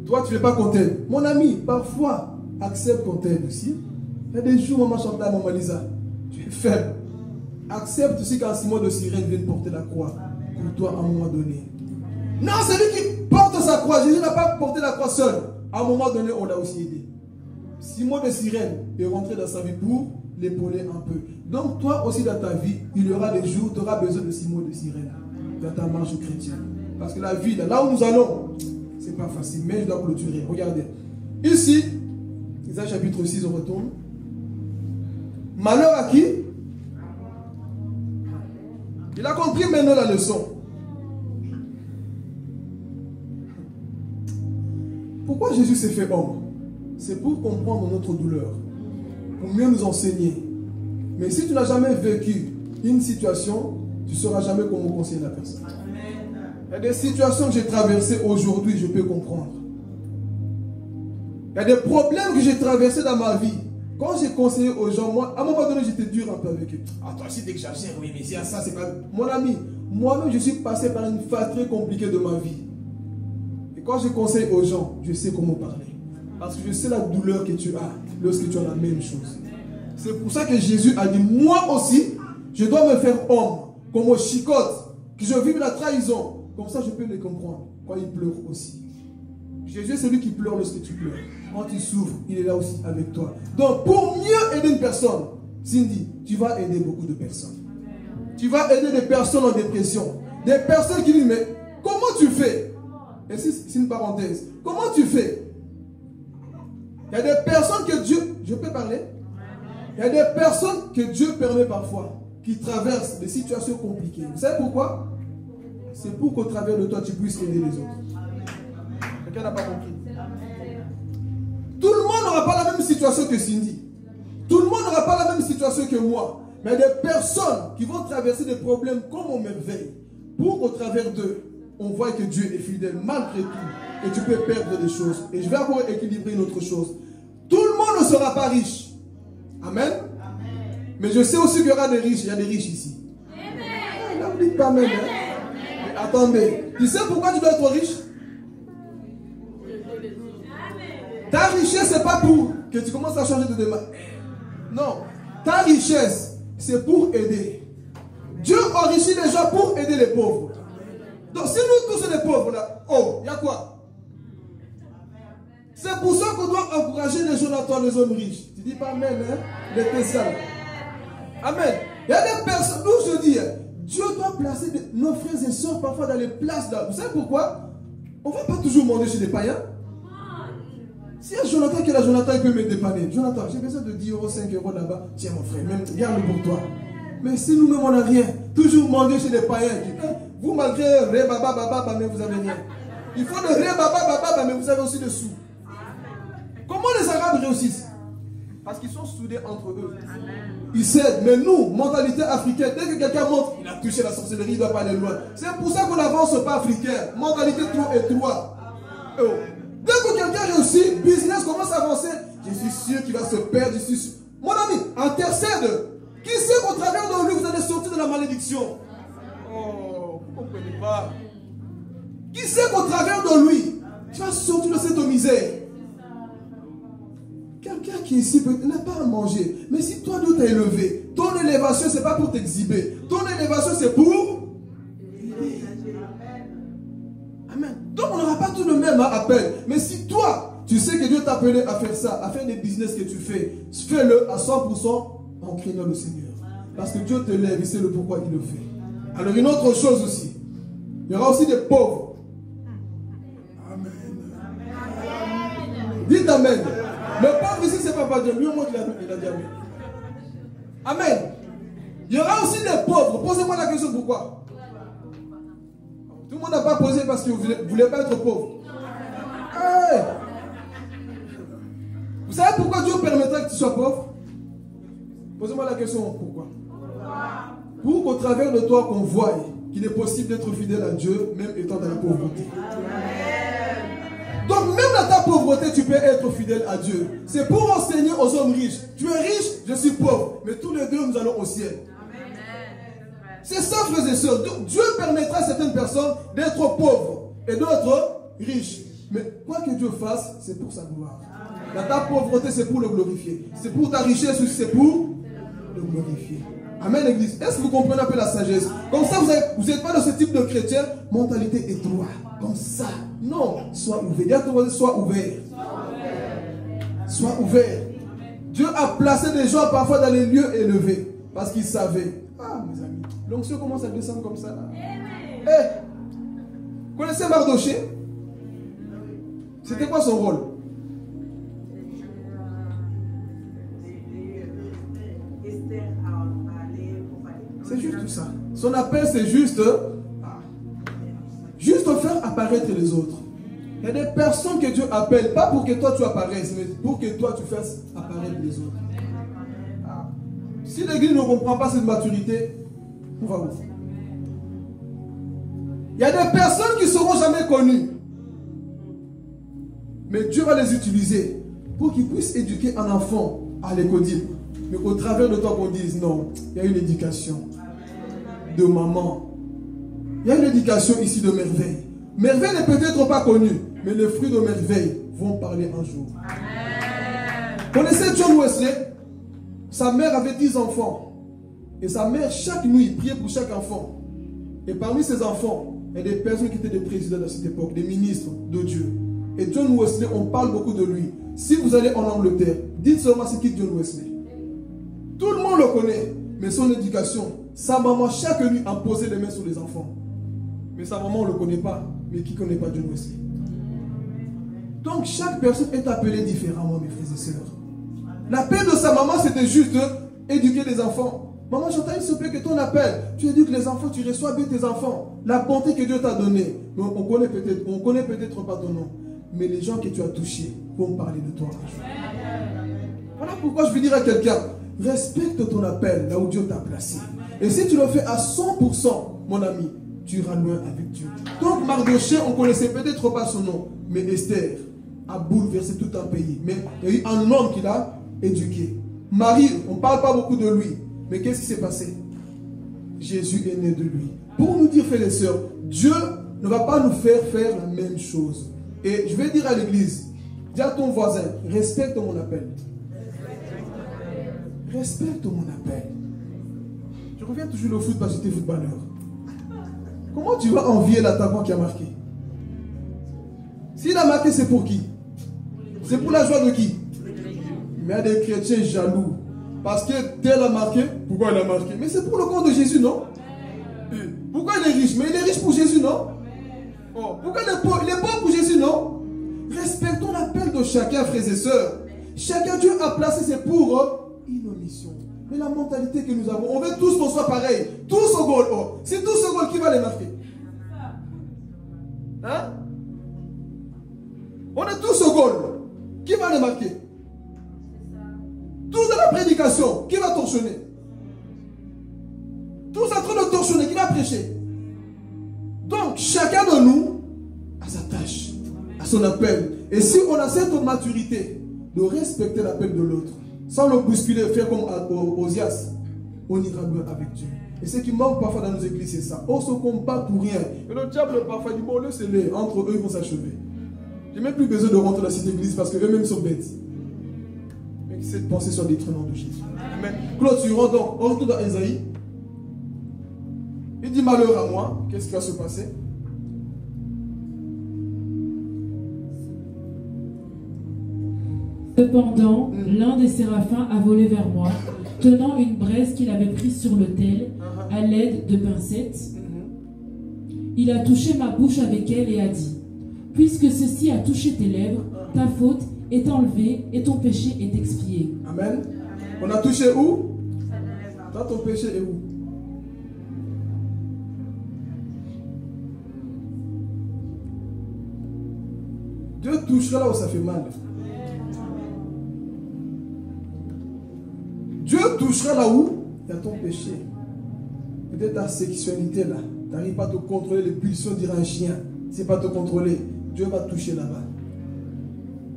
Toi, tu ne fais pas qu'on t'aide. Mon ami, parfois, accepte qu'on t'aide aussi. Il y a des jours, maman chante là, maman Lisa. Tu es faible. Accepte aussi qu'un Simon de Cyrène vienne porter la croix pour toi à un moment donné. Non, c'est lui qui porte sa croix. Jésus n'a pas porté la croix seul. À un moment donné, on l'a aussi aidé. Simon de Cyrène est rentré dans sa vie pour l'épauler un peu. Donc, toi aussi dans ta vie, il y aura des jours où tu auras besoin de Simon de Cyrène dans ta marche chrétienne. Parce que la vie, là où nous allons, c'est pas facile, mais je dois clôturer. Regardez. Ici, Isaïe chapitre 6, on retourne. Malheur à qui? Il a compris maintenant la leçon. Pourquoi Jésus s'est fait homme? C'est pour comprendre notre douleur, pour mieux nous enseigner. Mais si tu n'as jamais vécu une situation, tu ne sauras jamais comment conseiller la personne. Il y a des situations que j'ai traversées aujourd'hui, je peux comprendre. Il y a des problèmes que j'ai traversés dans ma vie. Quand j'ai conseillé aux gens, moi, à un moment donné, j'étais dur un peu avec eux. Ah, toi aussi, t'exagères, oui, mais ça, c'est pas... Mon ami, moi-même, je suis passé par une phase très compliquée de ma vie. Et quand je conseille aux gens, je sais comment parler. Parce que je sais la douleur que tu as lorsque tu as la même chose. C'est pour ça que Jésus a dit, moi aussi, je dois me faire homme, comme au chicote, que je vive la trahison. Comme ça, je peux les comprendre quand ils pleurent aussi. Jésus est celui qui pleure lorsque tu pleures. Quand tu souffres, il est là aussi avec toi. Donc, pour mieux aider une personne, Cindy, tu vas aider beaucoup de personnes. Tu vas aider des personnes en dépression. Des personnes qui disent, mais comment tu fais? Et c'est une parenthèse. Comment tu fais? Il y a des personnes que Dieu... Je peux parler? Il y a des personnes que Dieu permet parfois, qui traversent des situations compliquées. Vous savez pourquoi? C'est pour qu'au travers de toi, tu puisses aider les autres. Quelqu'un n'a pas compris. Tout le monde n'aura pas la même situation que Cindy. Tout le monde n'aura pas la même situation que moi. Mais des personnes qui vont traverser des problèmes comme on merveille, pour qu'au travers d'eux, on voit que Dieu est fidèle malgré tout. Et tu peux perdre des choses. Et je vais encore équilibrer une autre chose. Tout le monde ne sera pas riche. Amen. Mais je sais aussi qu'il y aura des riches. Il y a des riches ici. Ne dites pas Amen. Hein? Mais attendez. Tu sais pourquoi tu dois être riche? Ta richesse, ce n'est pas pour que tu commences à changer de démarche. Non. Ta richesse, c'est pour aider. Dieu enrichit les gens pour aider les pauvres. Donc si nous tous sommes les pauvres, là, oh, il y a quoi? C'est pour ça qu'on doit encourager les Jonathan, les hommes riches. Tu dis pas Amen, hein? Les Tesla. Amen. Il y a des personnes, nous je dis, Dieu doit placer nos frères et sœurs parfois dans les places là. Vous savez pourquoi? On ne va pas toujours manger chez les païens. Si y a Jonathan qui est là, Jonathan il peut me dépanner. Jonathan, j'ai besoin de 10 euros, 5 euros là-bas. Tiens mon frère, même garde-le pour toi. Mais si nous-mêmes on n'a rien, toujours manger chez les païens. Vous malgré ré baba baba, mais vous n'avez rien. Il faut le ré baba baba, mais vous avez aussi des sous. Comment les Arabes réussissent? Parce qu'ils sont soudés entre eux. Ils s'aident. Mais nous, mentalité africaine, dès que quelqu'un monte, il a touché la sorcellerie, il ne doit pas aller loin. C'est pour ça qu'on n'avance pas africain. Mentalité trop étroite. Oh. Dès que quelqu'un réussit, business commence à avancer. Je suis sûr qu'il va se perdre. Je suis sûr. Mon ami, intercède. Qui sait qu'au travers de lui, vous allez sortir de la malédiction? Oh, vous ne comprenez pas. Qui sait qu'au travers de lui, tu vas sortir de cette misère? Quelqu'un qui est ici n'a pas à manger. Mais si toi, Dieu t'a élevé, ton élévation, ce n'est pas pour t'exhiber. Ton élévation, c'est pour aider. Amen. Donc, on n'aura pas tout le même appel. Mais si toi, tu sais que Dieu t'a appelé à faire ça, à faire des business que tu fais, fais-le à 100% en craignant le Seigneur. Parce que Dieu te lève, il sait le pourquoi il le fait. Alors, une autre chose aussi. Il y aura aussi des pauvres. Amen. Dites Amen. Le pauvre ici, c'est pas Dieu. Mieux moi qu'il a dit Amen. Amen. Il y aura aussi des pauvres. Posez-moi la question pourquoi. Tout le monde n'a pas posé parce que vous ne voulez pas être pauvre. Hey. Vous savez pourquoi Dieu permettrait que tu sois pauvre? Posez-moi la question pourquoi. Pour qu'au travers de toi, qu'on voie qu'il est possible d'être fidèle à Dieu, même étant dans la pauvreté. Donc même dans ta pauvreté, tu peux être fidèle à Dieu. C'est pour enseigner aux hommes riches. Tu es riche, je suis pauvre. Mais tous les deux, nous allons au ciel. C'est ça, frères et sœurs. Donc, Dieu permettra à certaines personnes d'être pauvres et d'autres riches. Mais quoi que Dieu fasse, c'est pour sa gloire. Dans ta pauvreté, c'est pour le glorifier. C'est pour ta richesse, c'est pour le glorifier. Amen, Église. Est-ce que vous comprenez un peu la sagesse? Comme ça, vous n'êtes pas de ce type de chrétien, mentalité étroite. Comme ça. Non, sois ouvert. Sois ouvert. Sois ouvert. Dieu a placé des gens parfois dans les lieux élevés. Parce qu'il savait. Ah, mes amis. L'onction commence à descendre comme ça. Eh, connaissez Mardoché? C'était quoi son rôle? C'est juste tout ça. Son appel, c'est juste faire apparaître les autres. Il y a des personnes que Dieu appelle, pas pour que toi tu apparaisses, mais pour que toi tu fasses apparaître les autres. Si l'église ne comprend pas cette maturité, on va où? Il y a des personnes qui ne seront jamais connues. Mais Dieu va les utiliser pour qu'ils puissent éduquer un enfant à l'école libre. Mais qu'au travers de toi qu'on dise non, il y a une éducation de maman. Il y a une éducation ici de merveille. Merveille n'est peut-être pas connue, mais les fruits de merveille vont parler un jour. Connaissez John Wesley? Sa mère avait 10 enfants. Et sa mère, chaque nuit, priait pour chaque enfant. Et parmi ces enfants, il y a des personnes qui étaient des présidents à cette époque, des ministres de Dieu. Et John Wesley, on parle beaucoup de lui. Si vous allez en Angleterre, dites seulement c'est qui John Wesley. Tout le monde le connaît, mais son éducation, sa maman, chaque nuit, a posé les mains sur les enfants. Mais sa maman, on ne le connaît pas. Mais qui ne connaît pas John Wesley? Donc, chaque personne est appelée différemment, mes frères et sœurs. L'appel de sa maman, c'était juste éduquer les enfants. Maman, j'entends, il se plaît que ton appel, tu éduques les enfants, tu reçois bien tes enfants. La bonté que Dieu t'a donnée. On connaît peut-être pas ton nom. Mais les gens que tu as touchés vont parler de toi un jour. Voilà pourquoi je veux dire à quelqu'un, respecte ton appel là où Dieu t'a placé. Et si tu le fais à 100%, mon ami, tu iras loin avec Dieu. Donc Mardoché, on ne connaissait peut-être pas son nom, mais Esther a bouleversé tout un pays. Mais il y a eu un homme qui l'a éduqué. Marie, on ne parle pas beaucoup de lui, mais qu'est-ce qui s'est passé? Jésus est né de lui. Pour nous dire, frères et sœurs, Dieu ne va pas nous faire faire la même chose. Et je vais dire à l'église, dis à ton voisin, respecte mon appel. Respecte mon appel. Je reviens toujours au foot parce que j'étais footballeur. Comment tu vas envier l'attaquant qui a marqué? S'il a marqué, c'est pour qui? C'est pour la joie de qui? Mais il y a des chrétiens jaloux. Parce que tel a marqué, pourquoi il a marqué? Mais c'est pour le compte de Jésus, non? Pourquoi il est riche? Mais il est riche pour Jésus, non? Oh, pourquoi il est pauvre pour Jésus, non? Respectons l'appel de chacun, frères et sœurs. Chacun, Dieu a placé ses pour une mission. Mais la mentalité que nous avons, on veut tous qu'on soit pareil. Tous au goal. Oh, c'est tous au goal qui va les marquer. Hein? On est tous au goal. Qui va les marquer? Tous dans la prédication. Qui va torchonner? Tous en train de torchonner. Qui va prêcher? Donc, chacun de nous a sa tâche, a son appel. Et si on a cette maturité de respecter l'appel de l'autre, sans le bousculer, faire comme Osias, on ira loin avec Dieu. Et ce qui manque parfois dans nos églises, c'est ça. On se combat pour rien. Et le diable parfois dit, bon, laissez-les, entre eux, ils vont s'achever. J'ai même plus besoin de rentrer dans cette église parce qu'eux-mêmes sont bêtes. Mais cette pensée soit détruite de Jésus. Amen. Clôturons donc, on retourne dans Ésaïe. Il dit malheur à moi, qu'est-ce qui va se passer? Cependant, l'un des séraphins a volé vers moi, tenant une braise qu'il avait prise sur l'autel à l'aide de pincettes. Il a touché ma bouche avec elle et a dit, puisque ceci a touché tes lèvres, ta faute est enlevée et ton péché est expié. Amen. On a touché où? Toi, ton péché est où? Dieu touchera là où ça fait mal. Dieu touchera là où il y a ton péché. Peut-être ta sexualité là. Tu n'arrives pas à te contrôler les pulsions, dire un chien. C'est pas te contrôler. Dieu va toucher là-bas.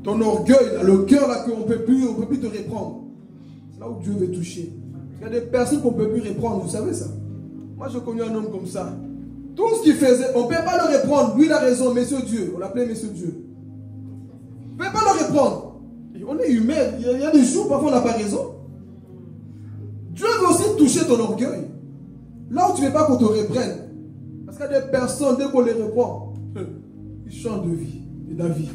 Ton orgueil, là, le cœur là qu'on ne peut plus te reprendre. C'est là où Dieu veut toucher. Il y a des personnes qu'on ne peut plus reprendre, vous savez ça. Moi j'ai connu un homme comme ça. Tout ce qu'il faisait, on ne peut pas le reprendre. Lui il a raison, Monsieur Dieu. On l'appelait Monsieur Dieu. On ne peut pas le reprendre. On est humain. Il y a des jours, parfois on n'a pas raison. Dieu veut aussi toucher ton orgueil. Là où tu ne veux pas qu'on te reprenne. Parce qu'il y a des personnes, dès qu'on les reprend, ils changent de vie et d'avis.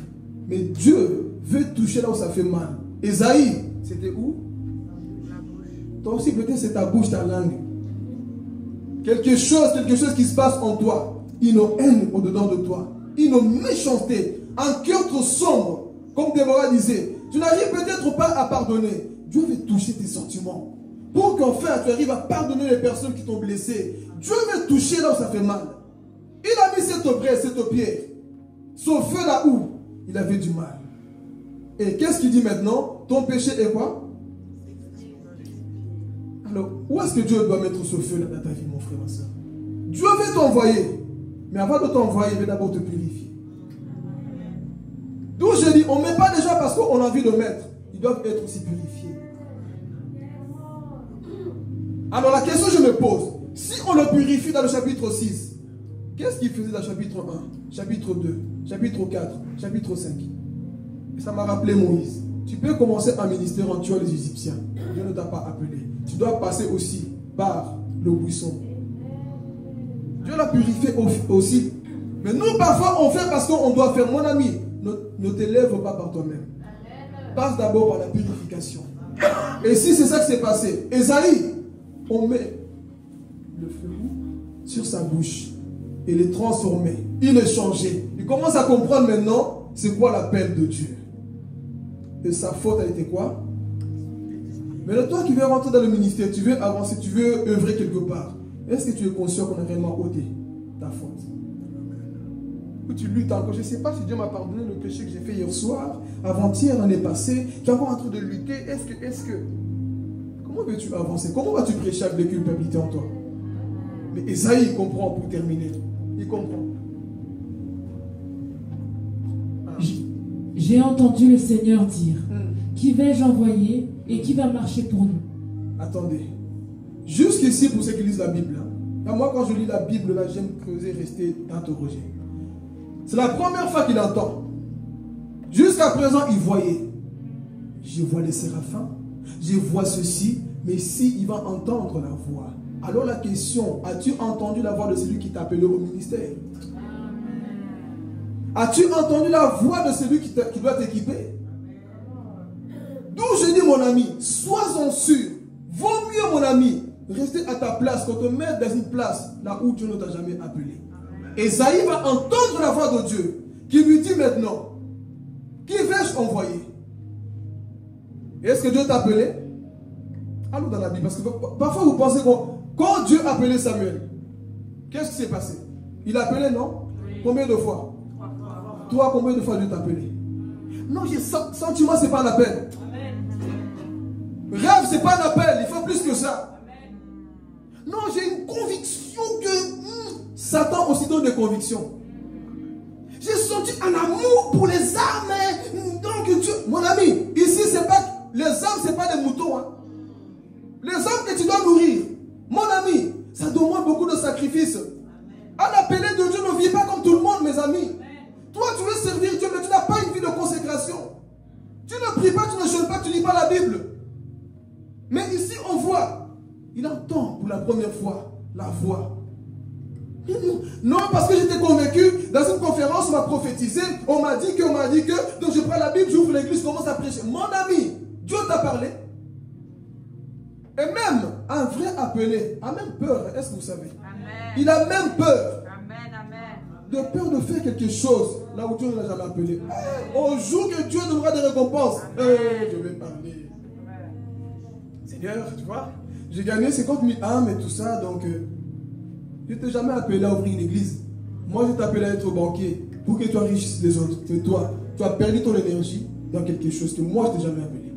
Mais Dieu veut toucher là où ça fait mal. Ésaïe, c'était où? La bouche. Toi aussi, peut-être c'est ta bouche, ta langue. Quelque chose qui se passe en toi. Une haine au-dedans de toi. Une méchanceté. Un cœur trop sombre. Comme Déborah disait, tu n'arrives peut-être pas à pardonner. Dieu veut toucher tes sentiments. Pour qu'enfin tu arrives à pardonner les personnes qui t'ont blessé. Dieu veut toucher là où ça fait mal. Il a mis cette braise, cette pierre. Son feu là où il avait du mal. Et qu'est-ce qu'il dit maintenant? Ton péché est quoi? Alors, où est-ce que Dieu doit mettre ce feu là dans ta vie, mon frère, ma soeur? Dieu veut t'envoyer. Mais avant de t'envoyer, il veut d'abord te purifier. D'où je dis, on ne met pas les gens parce qu'on a envie de mettre. Ils doivent être aussi purifiés. Alors la question que je me pose, si on le purifie dans le chapitre 6, qu'est-ce qu'il faisait dans le chapitre 1, chapitre 2, chapitre 4, chapitre 5? Et ça m'a rappelé Moïse. Tu peux commencer un ministère en tuant les Égyptiens. Dieu ne t'a pas appelé. Tu dois passer aussi par le buisson. Dieu l'a purifié aussi. Mais nous parfois on fait parce qu'on doit faire. Mon ami, ne t'élève pas par toi-même. Passe d'abord par la purification. Et si c'est ça qui s'est passé, Ésaïe, on met le feu sur sa bouche et les transformer. Il est changé. Il commence à comprendre maintenant c'est quoi l'appel de Dieu. Et sa faute a été quoi? Mais toi qui veux rentrer dans le ministère, tu veux avancer, tu veux œuvrer quelque part. Est-ce que tu es conscient qu'on a réellement ôté ta faute? Ou tu luttes encore? Je ne sais pas si Dieu m'a pardonné le péché que j'ai fait hier soir, avant-hier, l'année passée. Tu es encore en train de lutter. Est-ce que... Comment veux-tu avancer? Comment vas-tu prêcher avec des culpabilités en toi? Mais Ésaïe comprend pour terminer. Il comprend. J'ai entendu le Seigneur dire, qui vais-je envoyer et qui va marcher pour nous? Attendez. Jusqu'ici, pour ceux qui lisent la Bible, Moi, quand je lis la Bible, là, j'aime creuser, rester interrogé. C'est la première fois qu'il entend. Jusqu'à présent, il voyait. Je vois les séraphins, je vois ceci, mais ici, il va entendre la voix. Alors la question, as-tu entendu la voix de celui qui t'a appelé au ministère? As-tu entendu la voix de celui qui doit t'équiper? D'où je dis, mon ami, sois-en sûr. Vaut mieux, mon ami, rester à ta place qu'on te mette dans une place là où Dieu ne t'a jamais appelé. Esaïe va entendre la voix de Dieu qui lui dit maintenant, qui vais-je envoyer? Est-ce que Dieu t'a appelé? Allons dans la Bible, parce que parfois vous pensez que quand Dieu a appelé Samuel, qu'est-ce qui s'est passé? Il a appelé, non? Combien de fois? 3, combien de fois Dieu t'a appelé? Non, sentiment, c'est pas un appel. Rêve, c'est pas un appel, il faut plus que ça. Non, j'ai une conviction que Satan aussi donne des convictions. J'ai senti un amour pour les âmes. Donc Dieu, mon ami, ici c'est pas les âmes, c'est pas des moutons. Hein. Les âmes que tu dois nourrir, mon ami, ça demande beaucoup de sacrifices. Un appelé de Dieu ne vit pas comme tout le monde, mes amis. Toi, tu veux servir Dieu, mais tu n'as pas une vie de consécration. Tu ne pries pas, tu ne jeûnes pas, tu ne lis pas la Bible. Mais ici, on voit, il entend pour la première fois la voix. Non, parce que j'étais convaincu, dans une conférence, on m'a prophétisé, on m'a dit que, donc je prends la Bible, j'ouvre l'église, je commence à prêcher. Mon ami, Dieu t'a parlé. Et même, un vrai appelé a même peur, est-ce que vous savez? Amen. Il a même peur. Amen, amen. De peur de faire quelque chose, là où Dieu ne l'a jamais appelé. Au jour que Dieu donnera des récompenses, je vais parler. Amen. Seigneur, tu vois, j'ai gagné 50 000 âmes et tout ça, donc... je ne t'ai jamais appelé à ouvrir une église. Moi, je t'ai appelé à être banquier pour que tu enrichisses les autres. Mais toi, tu as perdu ton énergie dans quelque chose que moi, je ne t'ai jamais appelé.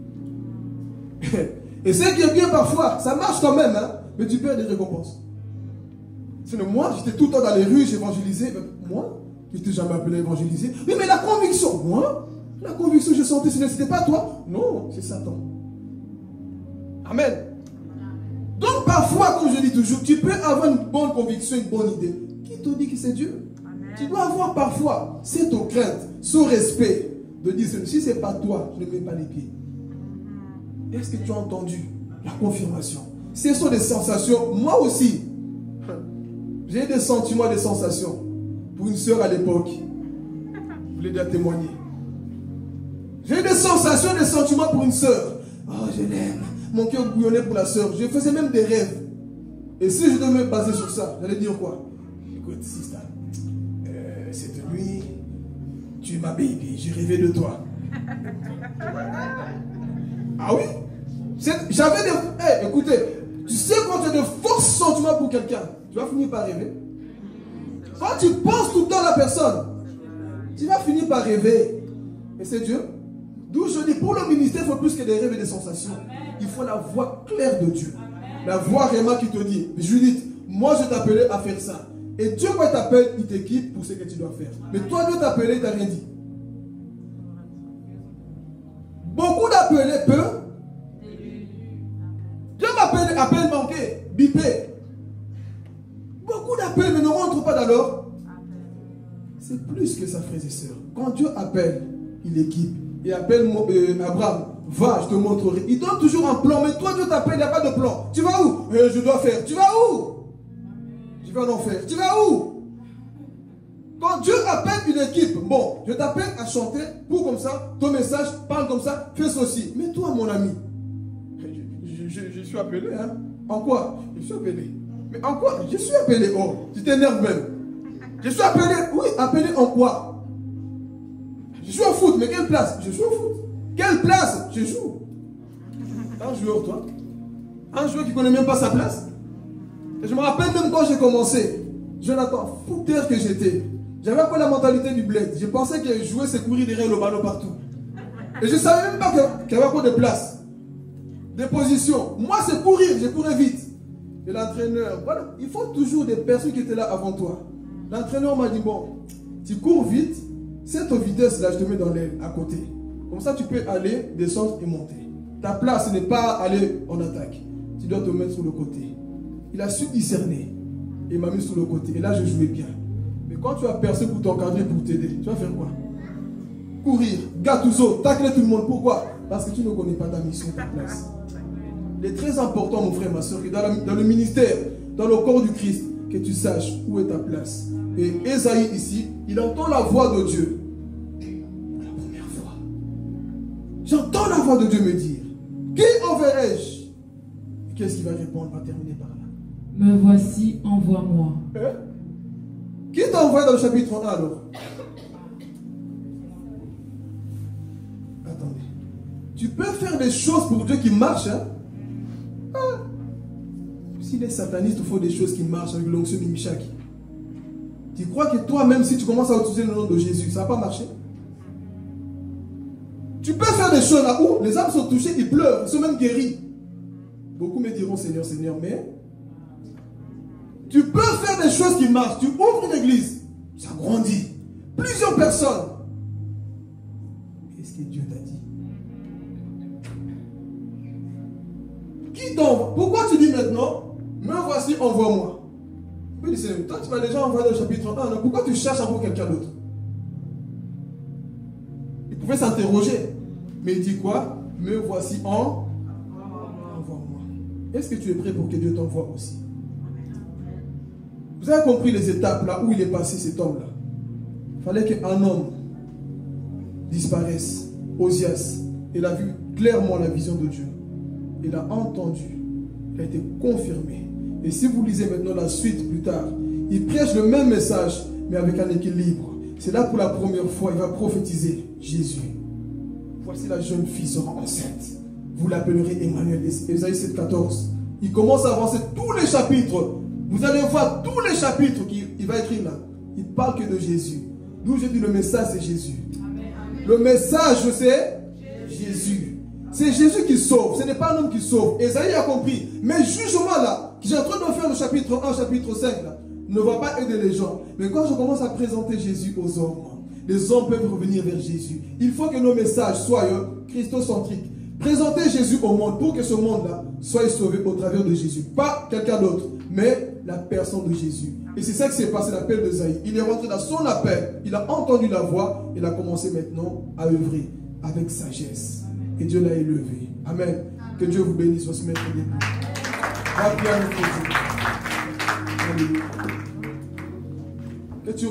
Et ce qui est bien parfois, ça marche quand même, hein, mais tu perds des récompenses. Sinon, moi, j'étais tout le temps dans les rues, j'évangélisais. Moi, je ne t'ai jamais appelé à évangéliser. Oui, mais la conviction, moi, la conviction que je sentais, ce n'était pas toi. Non, c'est Satan. Amen. Donc parfois, comme je dis toujours, tu peux avoir une bonne conviction, une bonne idée. Qui te dit que c'est Dieu? Amen. Tu dois avoir parfois cette crainte, ce respect, de dire, si ce n'est pas toi, je ne mets pas les pieds. Est-ce que tu as entendu la confirmation? Ce sont des sensations. Moi aussi, j'ai des sentiments, des sensations. Pour une soeur à l'époque, je voulais déjà témoigner. J'ai des sensations, des sentiments pour une soeur. Oh, je l'aime. Mon cœur bouillonnait pour la soeur. Je faisais même des rêves. Et si je devais me baser sur ça, j'allais dire quoi? Écoute, sister, cette nuit, tu es ma baby, j'ai rêvé de toi. Ah oui? J'avais des... Hey, écoutez, tu sais quand tu as de forts sentiments pour quelqu'un, tu vas finir par rêver. Quand tu penses tout le temps à la personne, tu vas finir par rêver. Et c'est Dieu. D'où je dis, pour le ministère, il faut plus que des rêves et des sensations. Il faut la voix claire de Dieu. La voix vraiment qui te dit, Judith, moi je t'appelais à faire ça. Et Dieu, quand il t'appelle, il t'équipe pour ce que tu dois faire. Mais toi, Dieu t'appelait, il t'a rien dit. Beaucoup d'appelés peuvent. Dieu m'appelle, appel manqué, bipé. Beaucoup d'appels, mais ne rentrent pas dans leur. C'est plus que ça, frères et sœurs. Quand Dieu appelle, il équipe. Il appelle Abraham, va, je te montrerai. Il donne toujours un plan, mais toi, Dieu t'appelle, il n'y a pas de plan. Tu vas où? Je dois faire. Tu vas où? Je vais en enfer. Tu vas où? Quand Dieu appelle une équipe, bon, je t'appelle à chanter pour comme ça, ton message, parle comme ça, fais ceci. Mais toi, mon ami, je suis appelé, hein? En quoi? Je suis appelé. Mais en quoi? Je suis appelé. Oh, tu t'énerves même. Je suis appelé, oui, appelé en quoi? Je joue au foot, mais quelle place? Je joue au foot. Quelle place? Je joue. Un joueur, toi? Un joueur qui ne connaît même pas sa place? Et je me rappelle même quand j'ai commencé, Jonathan, fouteur que j'étais. J'avais pas la mentalité du bled. Je pensais que jouer, c'est courir derrière le ballon partout. Et je ne savais même pas qu'il y avait pas de place. Des positions. Moi, c'est courir, je courais vite. Et l'entraîneur, voilà, il faut toujours des personnes qui étaient là avant toi. L'entraîneur m'a dit, bon, tu cours vite, cette vitesse-là, je te mets dans l'aile, à côté. Comme ça, tu peux aller, descendre et monter. Ta place, ce n'est pas aller en attaque. Tu dois te mettre sur le côté. Il a su discerner. et il m'a mis sur le côté. Et là, je jouais bien. Mais quand tu as personne pour t'encadrer, pour t'aider, tu vas faire quoi? Courir, Gattuso, tacler tout le monde. Pourquoi? Parce que tu ne connais pas ta mission, ta place. Il est très important, mon frère, ma soeur, que dans le ministère, dans le corps du Christ, que tu saches où est ta place. Et Ésaïe ici, il entend la voix de Dieu. Pour la première fois. J'entends la voix de Dieu me dire, qui enverrai-je? Et qu'est-ce qu'il va répondre? On va terminer par là. Me voici, envoie-moi. Hein? Qui t'a envoyé dans le chapitre 1 alors? Attendez. Tu peux faire des choses pour Dieu qui marchent, hein? S'il est sataniste, il faut des choses qui marchent avec l'onction de Mishaki. Tu crois que toi-même, si tu commences à utiliser le nom de Jésus, ça ne va pas marcher? Tu peux faire des choses là où les âmes sont touchées, ils pleurent, ils sont même guéris. Beaucoup me diront Seigneur, Seigneur, mais tu peux faire des choses qui marchent. Tu ouvres une église, ça grandit. Plusieurs personnes. Qu'est-ce que Dieu t'a dit? Qui t'envoie? Pourquoi tu dis maintenant, me voici, envoie-moi? Oui, Seigneur, toi tu m'as déjà envoyé dans le chapitre 1, donc pourquoi tu cherches encore quelqu'un d'autre? Il pouvait s'interroger. Mais il dit quoi? Me voici, envoie-moi. Est-ce que tu es prêt pour que Dieu t'envoie aussi? Vous avez compris les étapes là où il est passé cet homme-là. Il fallait qu'un homme disparaisse. Osias. Il a vu clairement la vision de Dieu. Il a entendu. Il a été confirmé. Et si vous lisez maintenant la suite plus tard, il prêche le même message, mais avec un équilibre. C'est là pour la première fois, il va prophétiser Jésus. Voici la jeune fille sera enceinte. Vous l'appellerez Emmanuel. Ésaïe 7,14. Il commence à avancer tous les chapitres. Vous allez voir tous les chapitres qu'il va écrire là. Il parle que de Jésus. D'où j'ai dit le message, c'est Jésus. Le message, c'est Jésus. C'est Jésus qui sauve. Ce n'est pas un homme qui sauve. Ésaïe a compris. Mais le jugement là, que j'ai en train de faire le chapitre 1, chapitre 5 là, ne va pas aider les gens. Mais quand je commence à présenter Jésus aux hommes, les hommes peuvent revenir vers Jésus. Il faut que nos messages soient christocentriques. Présenter Jésus au monde pour que ce monde-là soit sauvé au travers de Jésus. Pas quelqu'un d'autre, mais la personne de Jésus. Et c'est ça qui s'est passé, l'appel d'Ésaïe. Il est rentré dans son appel, il a entendu la voix, il a commencé maintenant à œuvrer avec sagesse. Et Dieu l'a élevé. Amen. Que Dieu vous bénisse, on se mettre debout. Va bien, Dieu. Que tu